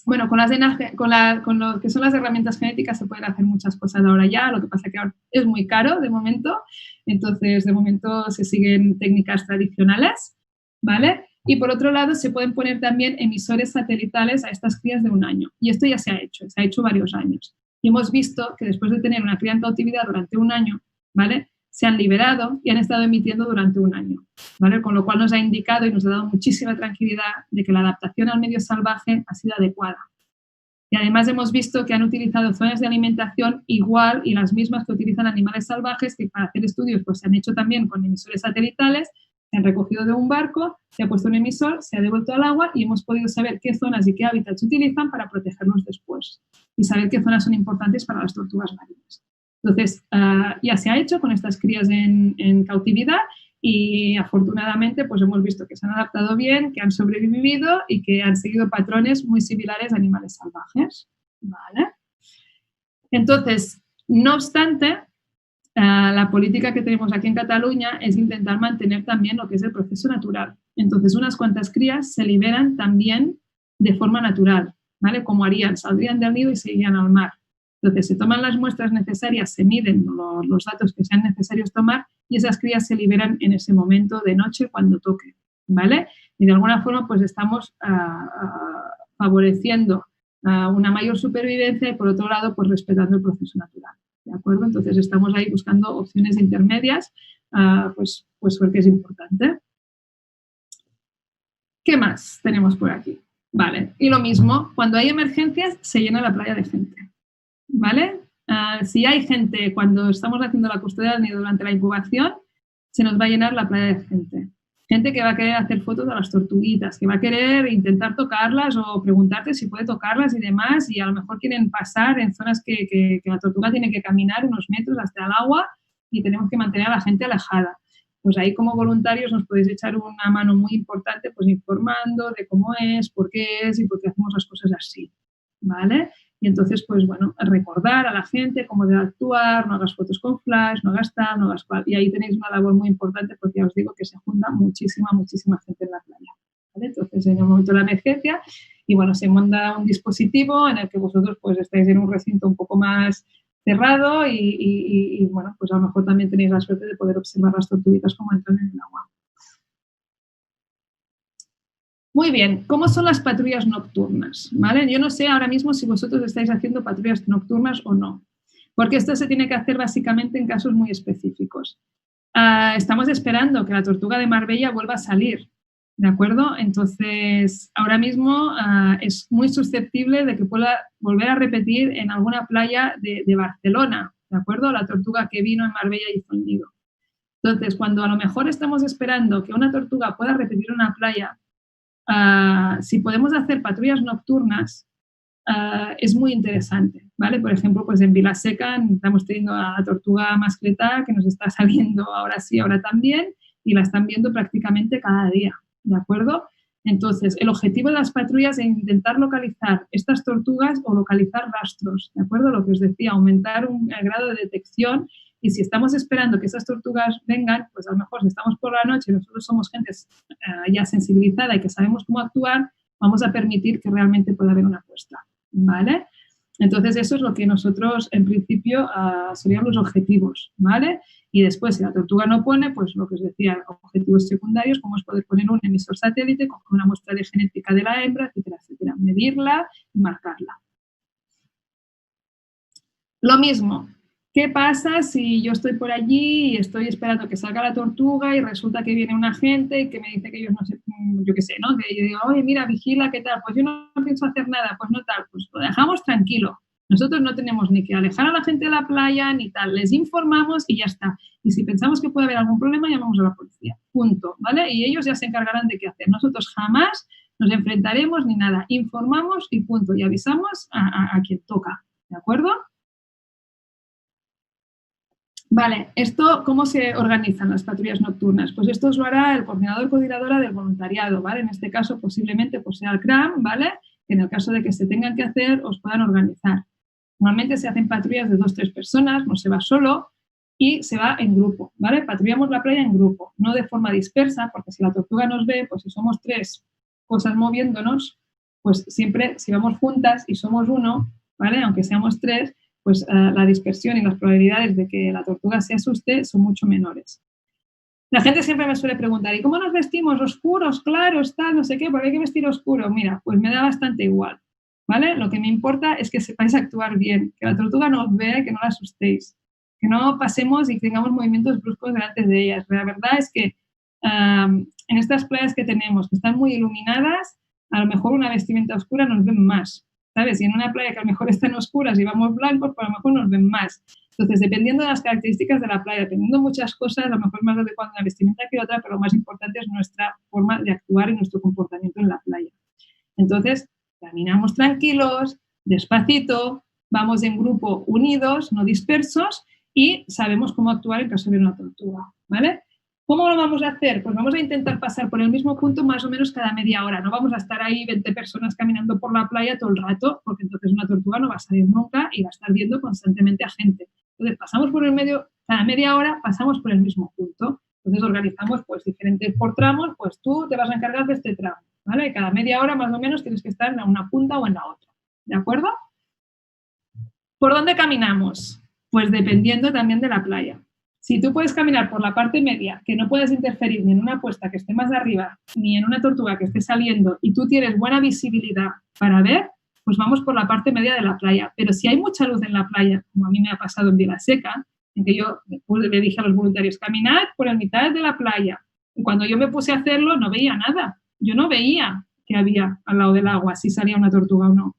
bueno, con lo que son las herramientas genéticas se pueden hacer muchas cosas ahora ya, lo que pasa que ahora es muy caro de momento, entonces de momento se siguen técnicas tradicionales, ¿vale? Y por otro lado se pueden poner también emisores satelitales a estas crías de un año y esto ya se ha hecho varios años. Y hemos visto que después de tener una cría en cautividad durante un año, ¿vale? Se han liberado y han estado emitiendo durante un año, ¿vale? Con lo cual nos ha indicado y nos ha dado muchísima tranquilidad de que la adaptación al medio salvaje ha sido adecuada. Y además hemos visto que han utilizado zonas de alimentación igual y las mismas que utilizan animales salvajes, que para hacer estudios pues se han hecho también con emisores satelitales, se han recogido de un barco, se ha puesto un emisor, se ha devuelto al agua y hemos podido saber qué zonas y qué hábitats utilizan para protegerlos después y saber qué zonas son importantes para las tortugas marinas. Entonces, ya se ha hecho con estas crías en cautividad y afortunadamente pues hemos visto que se han adaptado bien, que han sobrevivido y que han seguido patrones muy similares a animales salvajes. ¿Vale? Entonces, no obstante, la política que tenemos aquí en Cataluña es intentar mantener también lo que es el proceso natural. Entonces, unas cuantas crías se liberan también de forma natural, ¿vale? Como harían, saldrían del nido y se irían al mar. Entonces, se toman las muestras necesarias, se miden los datos que sean necesarios tomar y esas crías se liberan en ese momento de noche cuando toque, ¿vale? Y de alguna forma, pues estamos favoreciendo una mayor supervivencia y, por otro lado, pues respetando el proceso natural, ¿de acuerdo? Entonces, estamos ahí buscando opciones intermedias, pues porque es importante. ¿Qué más tenemos por aquí? Vale, y lo mismo, cuando hay emergencias, se llena la playa de gente. ¿Vale? Si hay gente, cuando estamos haciendo la custodia del nido durante la incubación, se nos va a llenar la playa de gente. Gente que va a querer hacer fotos a las tortuguitas, que va a querer intentar tocarlas o preguntarte si puede tocarlas y demás, y a lo mejor quieren pasar en zonas que la tortuga tiene que caminar unos metros hasta el agua y tenemos que mantener a la gente alejada. Pues ahí como voluntarios nos podéis echar una mano muy importante pues informando de cómo es, por qué es y por qué hacemos las cosas así, ¿vale? Y entonces, pues bueno, recordar a la gente cómo debe actuar, no hagas fotos con flash, no hagas tal, no hagas cual. Y ahí tenéis una labor muy importante porque ya os digo que se junta muchísima gente en la playa, ¿vale? Entonces, en el momento de la emergencia, y bueno, se monta un dispositivo en el que vosotros pues estáis en un recinto un poco más cerrado y bueno, pues a lo mejor también tenéis la suerte de poder observar las tortuguitas como entran en el agua. Muy bien, ¿cómo son las patrullas nocturnas? ¿Vale? Yo no sé ahora mismo si vosotros estáis haciendo patrullas nocturnas o no. Porque esto se tiene que hacer básicamente en casos muy específicos. Estamos esperando que la tortuga de Marbella vuelva a salir, ¿de acuerdo? Entonces, ahora mismo es muy susceptible de que pueda volver a repetir en alguna playa de Barcelona, ¿de acuerdo? La tortuga que vino en Marbella hizo el nido. Entonces, cuando a lo mejor estamos esperando que una tortuga pueda repetir una playa, si podemos hacer patrullas nocturnas, es muy interesante, ¿vale? Por ejemplo, pues en Vilaseca estamos teniendo a la tortuga mascleta que nos está saliendo ahora sí, ahora también, y la están viendo prácticamente cada día, ¿de acuerdo? Entonces, el objetivo de las patrullas es intentar localizar estas tortugas o localizar rastros, ¿de acuerdo? Lo que os decía, aumentar el grado de detección, y si estamos esperando que esas tortugas vengan, pues a lo mejor si estamos por la noche y nosotros somos gente ya sensibilizada y que sabemos cómo actuar, vamos a permitir que realmente pueda haber una puesta, ¿vale? Entonces, eso es lo que nosotros, en principio, serían los objetivos, ¿vale? Y después, si la tortuga no pone, pues lo que os decía, objetivos secundarios, como es poder poner un emisor satélite, coger una muestra de genética de la hembra, etcétera, etcétera, medirla y marcarla. Lo mismo, ¿qué pasa si yo estoy por allí y estoy esperando que salga la tortuga y resulta que viene un agente y que me dice que ellos no sé, yo qué sé, ¿no? Que yo digo, oye, mira, vigila, ¿qué tal? Pues yo no pienso hacer nada, pues no tal, pues lo dejamos tranquilo. Nosotros no tenemos ni que alejar a la gente de la playa ni tal, les informamos y ya está. Y si pensamos que puede haber algún problema, llamamos a la policía, punto, ¿vale? Y ellos ya se encargarán de qué hacer. Nosotros jamás nos enfrentaremos ni nada, informamos y punto, y avisamos a quien toca, ¿de acuerdo? Vale, esto, ¿cómo se organizan las patrullas nocturnas? Pues esto os lo hará el coordinador o coordinadora del voluntariado, ¿vale? En este caso, posiblemente pues sea el CRAM, ¿vale? Que en el caso de que se tengan que hacer, os puedan organizar. Normalmente se hacen patrullas de 2 o 3 personas, no se va solo y se va en grupo, ¿vale? Patrullamos la playa en grupo, no de forma dispersa, porque si la tortuga nos ve, pues si somos 3 cosas moviéndonos, pues siempre, si vamos juntas y somos uno, ¿vale? Aunque seamos 3, pues la dispersión y las probabilidades de que la tortuga se asuste son mucho menores. La gente siempre me suele preguntar, ¿y cómo nos vestimos? ¿Oscuros, claros, tal, no sé qué? ¿Por qué hay que vestir oscuro? Mira, pues me da bastante igual, ¿vale? Lo que me importa es que sepáis actuar bien, que la tortuga no os vea y que no la asustéis, que no pasemos y tengamos movimientos bruscos delante de ellas. La verdad es que en estas playas que tenemos, que están muy iluminadas, a lo mejor una vestimenta oscura nos ven más, ¿sabes? Y en una playa que a lo mejor están oscuras y vamos blancos, pues a lo mejor nos ven más. Entonces, dependiendo de las características de la playa, dependiendo de muchas cosas, a lo mejor es más adecuada una vestimenta que otra, pero lo más importante es nuestra forma de actuar y nuestro comportamiento en la playa. Entonces, caminamos tranquilos, despacito, vamos en grupo unidos, no dispersos, y sabemos cómo actuar en caso de una tortuga, ¿vale? ¿Cómo lo vamos a hacer? Pues vamos a intentar pasar por el mismo punto más o menos cada media hora. No vamos a estar ahí 20 personas caminando por la playa todo el rato, porque entonces una tortuga no va a salir nunca y va a estar viendo constantemente a gente. Entonces, pasamos por el medio, cada media hora pasamos por el mismo punto. Entonces, organizamos pues diferentes por tramos, pues tú te vas a encargar de este tramo, ¿vale? Cada media hora más o menos tienes que estar en una punta o en la otra, ¿de acuerdo? ¿Por dónde caminamos? Pues dependiendo también de la playa. Si tú puedes caminar por la parte media, que no puedes interferir ni en una puesta que esté más arriba, ni en una tortuga que esté saliendo, y tú tienes buena visibilidad para ver, pues vamos por la parte media de la playa. Pero si hay mucha luz en la playa, como a mí me ha pasado en Vilaseca, en que yo le dije a los voluntarios, caminad por la mitad de la playa. Y cuando yo me puse a hacerlo, no veía nada. Yo no veía que había al lado del agua, si salía una tortuga o no.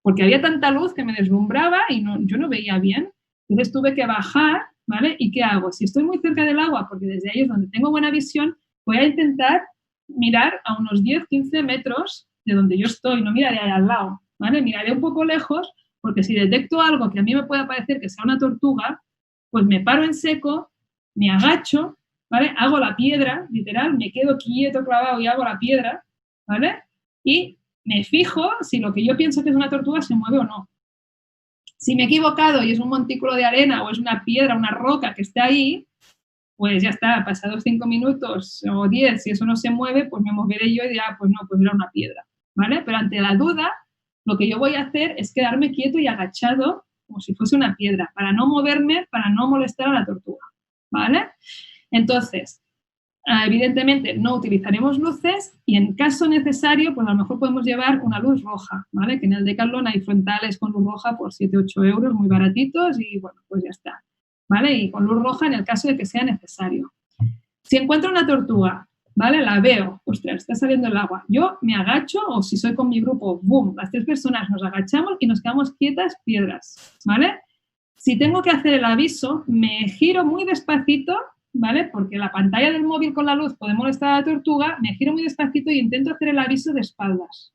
Porque había tanta luz que me deslumbraba y yo no veía bien. Entonces tuve que bajar, ¿vale? ¿Y qué hago? Si estoy muy cerca del agua, porque desde ahí es donde tengo buena visión, voy a intentar mirar a unos 10, 15 metros de donde yo estoy, no miraré ahí al lado, ¿vale? Miraré un poco lejos, porque si detecto algo que a mí me pueda parecer que sea una tortuga, pues me paro en seco, me agacho, ¿vale? Hago la piedra, literal, me quedo quieto, clavado y hago la piedra, ¿vale? Y me fijo si lo que yo pienso que es una tortuga se mueve o no. Si me he equivocado y es un montículo de arena o es una piedra, una roca que está ahí, pues ya está, pasados 5 minutos o 10, si eso no se mueve, pues me moveré yo y diré, pues no, pues era una piedra, ¿vale? Pero ante la duda, lo que yo voy a hacer es quedarme quieto y agachado como si fuese una piedra, para no moverme, para no molestar a la tortuga, ¿vale? Entonces, Evidentemente no utilizaremos luces y en caso necesario, pues a lo mejor podemos llevar una luz roja, ¿vale? Que en el Decathlon hay frontales con luz roja por 7-8 euros, muy baratitos y bueno, pues ya está, ¿vale? Y con luz roja en el caso de que sea necesario. Si encuentro una tortuga, ¿vale? La veo, ostras, está saliendo el agua. Yo me agacho o si soy con mi grupo, boom, las 3 personas nos agachamos y nos quedamos quietas, piedras, ¿vale? Si tengo que hacer el aviso, me giro muy despacito, ¿vale? Porque la pantalla del móvil con la luz puede molestar a la tortuga, me giro muy despacito y intento hacer el aviso de espaldas,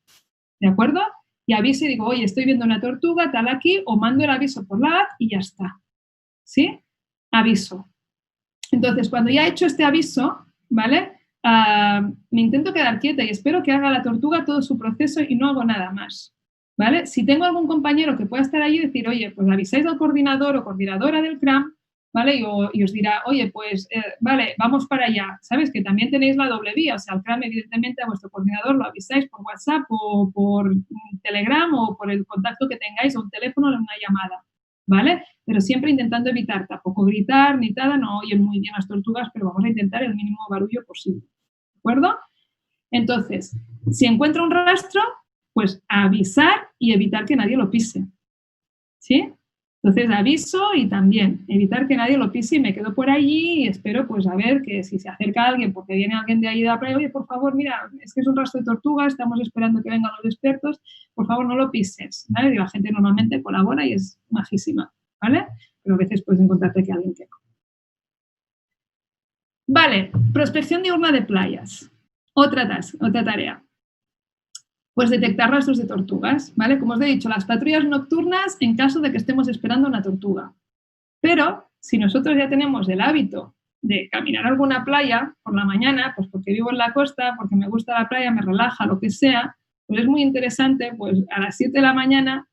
¿de acuerdo? Y aviso y digo, oye, estoy viendo una tortuga, tal aquí, o mando el aviso por la app y ya está, ¿sí? Aviso. Entonces, cuando ya he hecho este aviso, ¿vale? Me intento quedar quieta y espero que haga la tortuga todo su proceso y no hago nada más, ¿vale? Si tengo algún compañero que pueda estar allí y decir, oye, pues avisáis al coordinador o coordinadora del CRAM, ¿vale? Y os dirá, oye, pues, vale, vamos para allá. ¿Sabes? Que también tenéis la doble vía. O sea, al CRAM, evidentemente, a vuestro coordinador lo avisáis por WhatsApp o por Telegram o por el contacto que tengáis o un teléfono o una llamada, ¿vale? Pero siempre intentando evitar tampoco gritar ni nada, no oyen muy bien las tortugas, pero vamos a intentar el mínimo barullo posible, ¿de acuerdo? Entonces, si encuentro un rastro, pues avisar y evitar que nadie lo pise, ¿sí? Entonces aviso y también evitar que nadie lo pise y me quedo por allí y espero pues a ver que si se acerca alguien porque viene alguien de ahí de la playa, oye, por favor, mira, es que es un rastro de tortuga, estamos esperando que vengan los expertos, por favor no lo pises, ¿vale? Y la gente normalmente colabora y es majísima, ¿vale? Pero a veces puedes encontrarte que alguien que no. Vale, prospección diurna de playas. Otra tarea. Pues detectar rastros de tortugas, ¿vale? Como os he dicho, las patrullas nocturnas en caso de que estemos esperando una tortuga. Pero si nosotros ya tenemos el hábito de caminar a alguna playa por la mañana, pues porque vivo en la costa, porque me gusta la playa, me relaja, lo que sea, pues es muy interesante, pues a las 7 de la mañana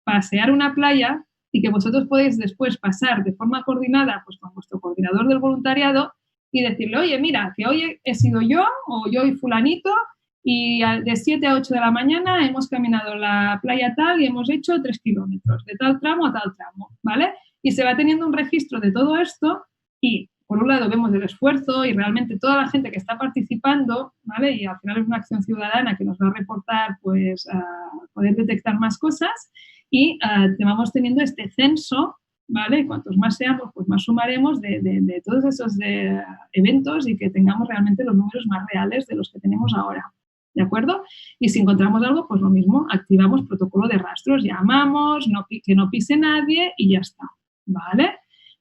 pasear una playa y que vosotros podéis después pasar de forma coordinada pues con vuestro coordinador del voluntariado y decirle, oye, mira, que hoy he sido yo o yo y fulanito y de 7 a 8 de la mañana hemos caminado la playa tal y hemos hecho 3 kilómetros, de tal tramo a tal tramo, ¿vale? Y se va teniendo un registro de todo esto y, por un lado, vemos el esfuerzo y realmente toda la gente que está participando, ¿vale? Y al final es una acción ciudadana que nos va a reportar, pues, a poder detectar más cosas y vamos teniendo este censo, ¿vale? Y cuantos más seamos, pues más sumaremos de todos esos eventos y que tengamos realmente los números más reales de los que tenemos ahora. ¿De acuerdo? Y si encontramos algo, pues lo mismo, activamos protocolo de rastros, llamamos, que no pise nadie y ya está, ¿vale?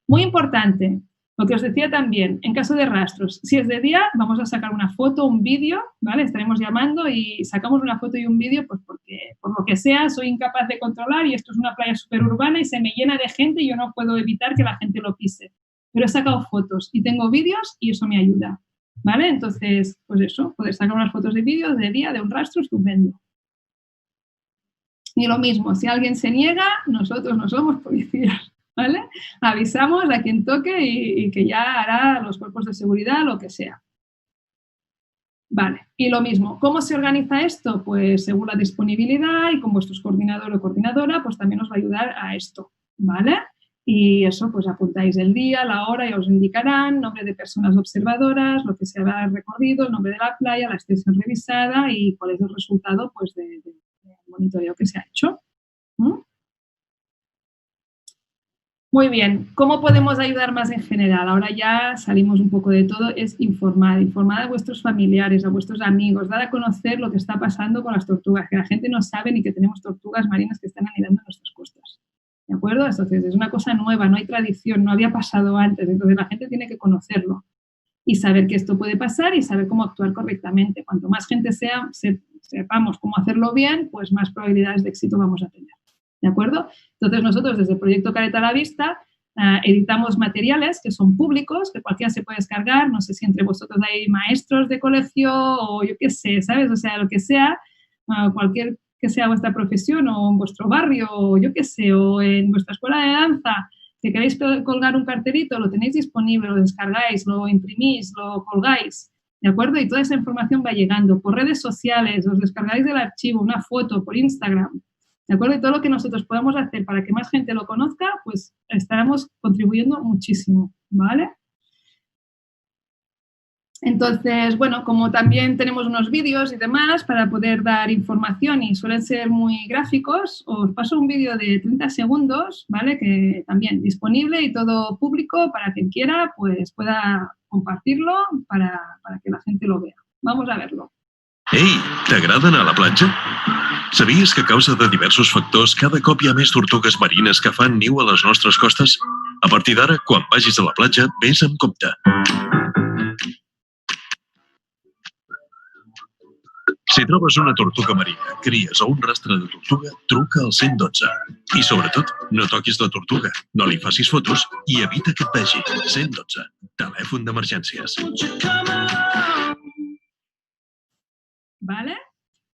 Muy importante, lo que os decía también, en caso de rastros, si es de día, vamos a sacar una foto, un vídeo, ¿vale? Estaremos llamando y sacamos una foto y un vídeo, pues porque, por lo que sea, soy incapaz de controlar y esto es una playa súper urbana y se me llena de gente y yo no puedo evitar que la gente lo pise. Pero he sacado fotos y tengo vídeos y eso me ayuda. ¿Vale? Entonces, pues eso, poder sacar unas fotos de vídeo de día, de un rastro, estupendo. Y lo mismo, si alguien se niega, nosotros no somos policías, ¿vale? Avisamos a quien toque y que ya hará los cuerpos de seguridad, lo que sea. Vale, y lo mismo, ¿cómo se organiza esto? Pues según la disponibilidad y con vuestros coordinador o coordinadora, pues también os va a ayudar a esto, ¿vale? Y eso, pues apuntáis el día, la hora, ya os indicarán, nombre de personas observadoras, lo que se habrá recorrido, el nombre de la playa, la extensión revisada y cuál es el resultado pues, del monitoreo que se ha hecho. ¿Mm? Muy bien, ¿cómo podemos ayudar más en general? Ahora ya salimos un poco de todo, es informar a vuestros familiares, a vuestros amigos, dar a conocer lo que está pasando con las tortugas, que la gente no sabe ni que tenemos tortugas marinas que están anidando en nuestras costas. ¿De acuerdo? Entonces, es una cosa nueva, no hay tradición, no había pasado antes, entonces la gente tiene que conocerlo y saber que esto puede pasar y saber cómo actuar correctamente. Cuanto más gente sepamos cómo hacerlo bien, pues más probabilidades de éxito vamos a tener. ¿De acuerdo? Entonces, nosotros desde el proyecto Careta a la Vista editamos materiales que son públicos, que cualquiera se puede descargar, no sé si entre vosotros hay maestros de colegio o yo qué sé, ¿sabes? O sea, lo que sea, cualquier que sea vuestra profesión o en vuestro barrio o yo qué sé, o en vuestra escuela de danza, que queréis colgar un cartelito, lo tenéis disponible, lo descargáis, lo imprimís, lo colgáis, ¿de acuerdo? Y toda esa información va llegando por redes sociales, os descargáis del archivo, una foto por Instagram, ¿de acuerdo? Y todo lo que nosotros podamos hacer para que más gente lo conozca, pues estaremos contribuyendo muchísimo, ¿vale? Entonces, bueno, como también tenemos unos vídeos y demás para poder dar información y suelen ser muy gráficos, os paso un vídeo de 30 segundos, ¿vale? Que también disponible y todo público para quien quiera, pues pueda compartirlo para que la gente lo vea. Vamos a verlo. Ei, t'agrada anar a la platja? Sabies que a causa de diversos factors cada cop hi ha més tortugues marines que fan niu a les nostres costes? A partir d'ara, quan vagis a la platja, vés amb compte. Si trobes una tortuga marina, cries o un rastre de tortuga, truca al 112. I sobretot, no toquis la tortuga, no li facis fotos i evita que et vegi. 112. Telèfon d'emergències. ¿Vale?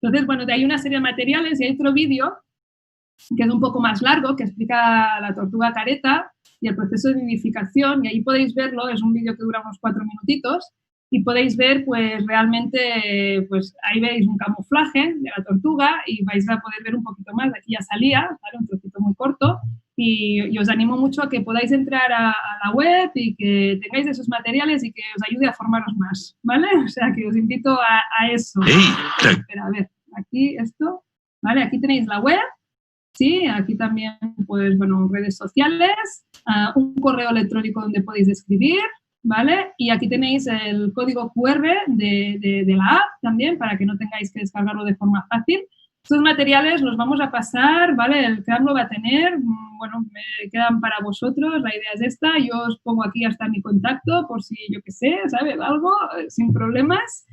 Entonces, bueno, hay una serie de materiales y hay otro vídeo que es un poco más largo, que explica la tortuga careta y el proceso de nidificación, y ahí podéis verlo, es un vídeo que dura unos 4 minutitos, y podéis ver, pues, realmente, pues, ahí veis un camuflaje de la tortuga y vais a poder ver un poquito más. Aquí ya salía, ¿vale? Un trocito muy corto, y os animo mucho a que podáis entrar a la web y que tengáis esos materiales y que os ayude a formaros más, ¿vale? O sea, que os invito a eso. Espera, a ver, aquí esto, ¿vale? Aquí tenéis la web. Sí, aquí también, pues, bueno, redes sociales, un correo electrónico donde podéis escribir, ¿vale? Y aquí tenéis el código QR de la app también para que no tengáis que descargarlo de forma fácil. Estos materiales los vamos a pasar, ¿vale? El CRAM lo va a tener, bueno, me quedan para vosotros, la idea es esta, yo os pongo aquí hasta mi contacto por si, yo qué sé, ¿sabes? Algo, sin problemas,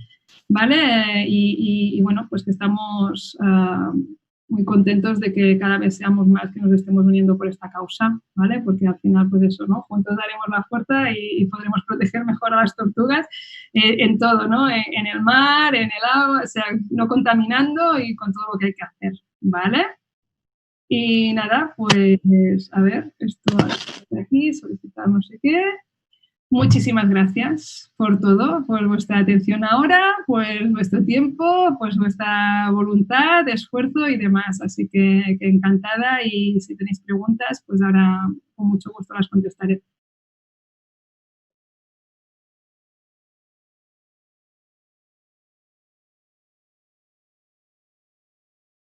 ¿vale? Y bueno, pues que estamos muy contentos de que cada vez seamos más que nos estemos uniendo por esta causa, ¿vale? Porque al final, pues eso, ¿no? Juntos daremos la fuerza y podremos proteger mejor a las tortugas en todo, ¿no? En el mar, en el agua, o sea, no contaminando y con todo lo que hay que hacer, ¿vale? Y nada, pues, a ver, esto de aquí, solicitar no sé qué. Muchísimas gracias por todo, por vuestra atención ahora, por vuestro tiempo, pues vuestra voluntad, esfuerzo y demás. Así que encantada, y si tenéis preguntas, pues ahora con mucho gusto las contestaré.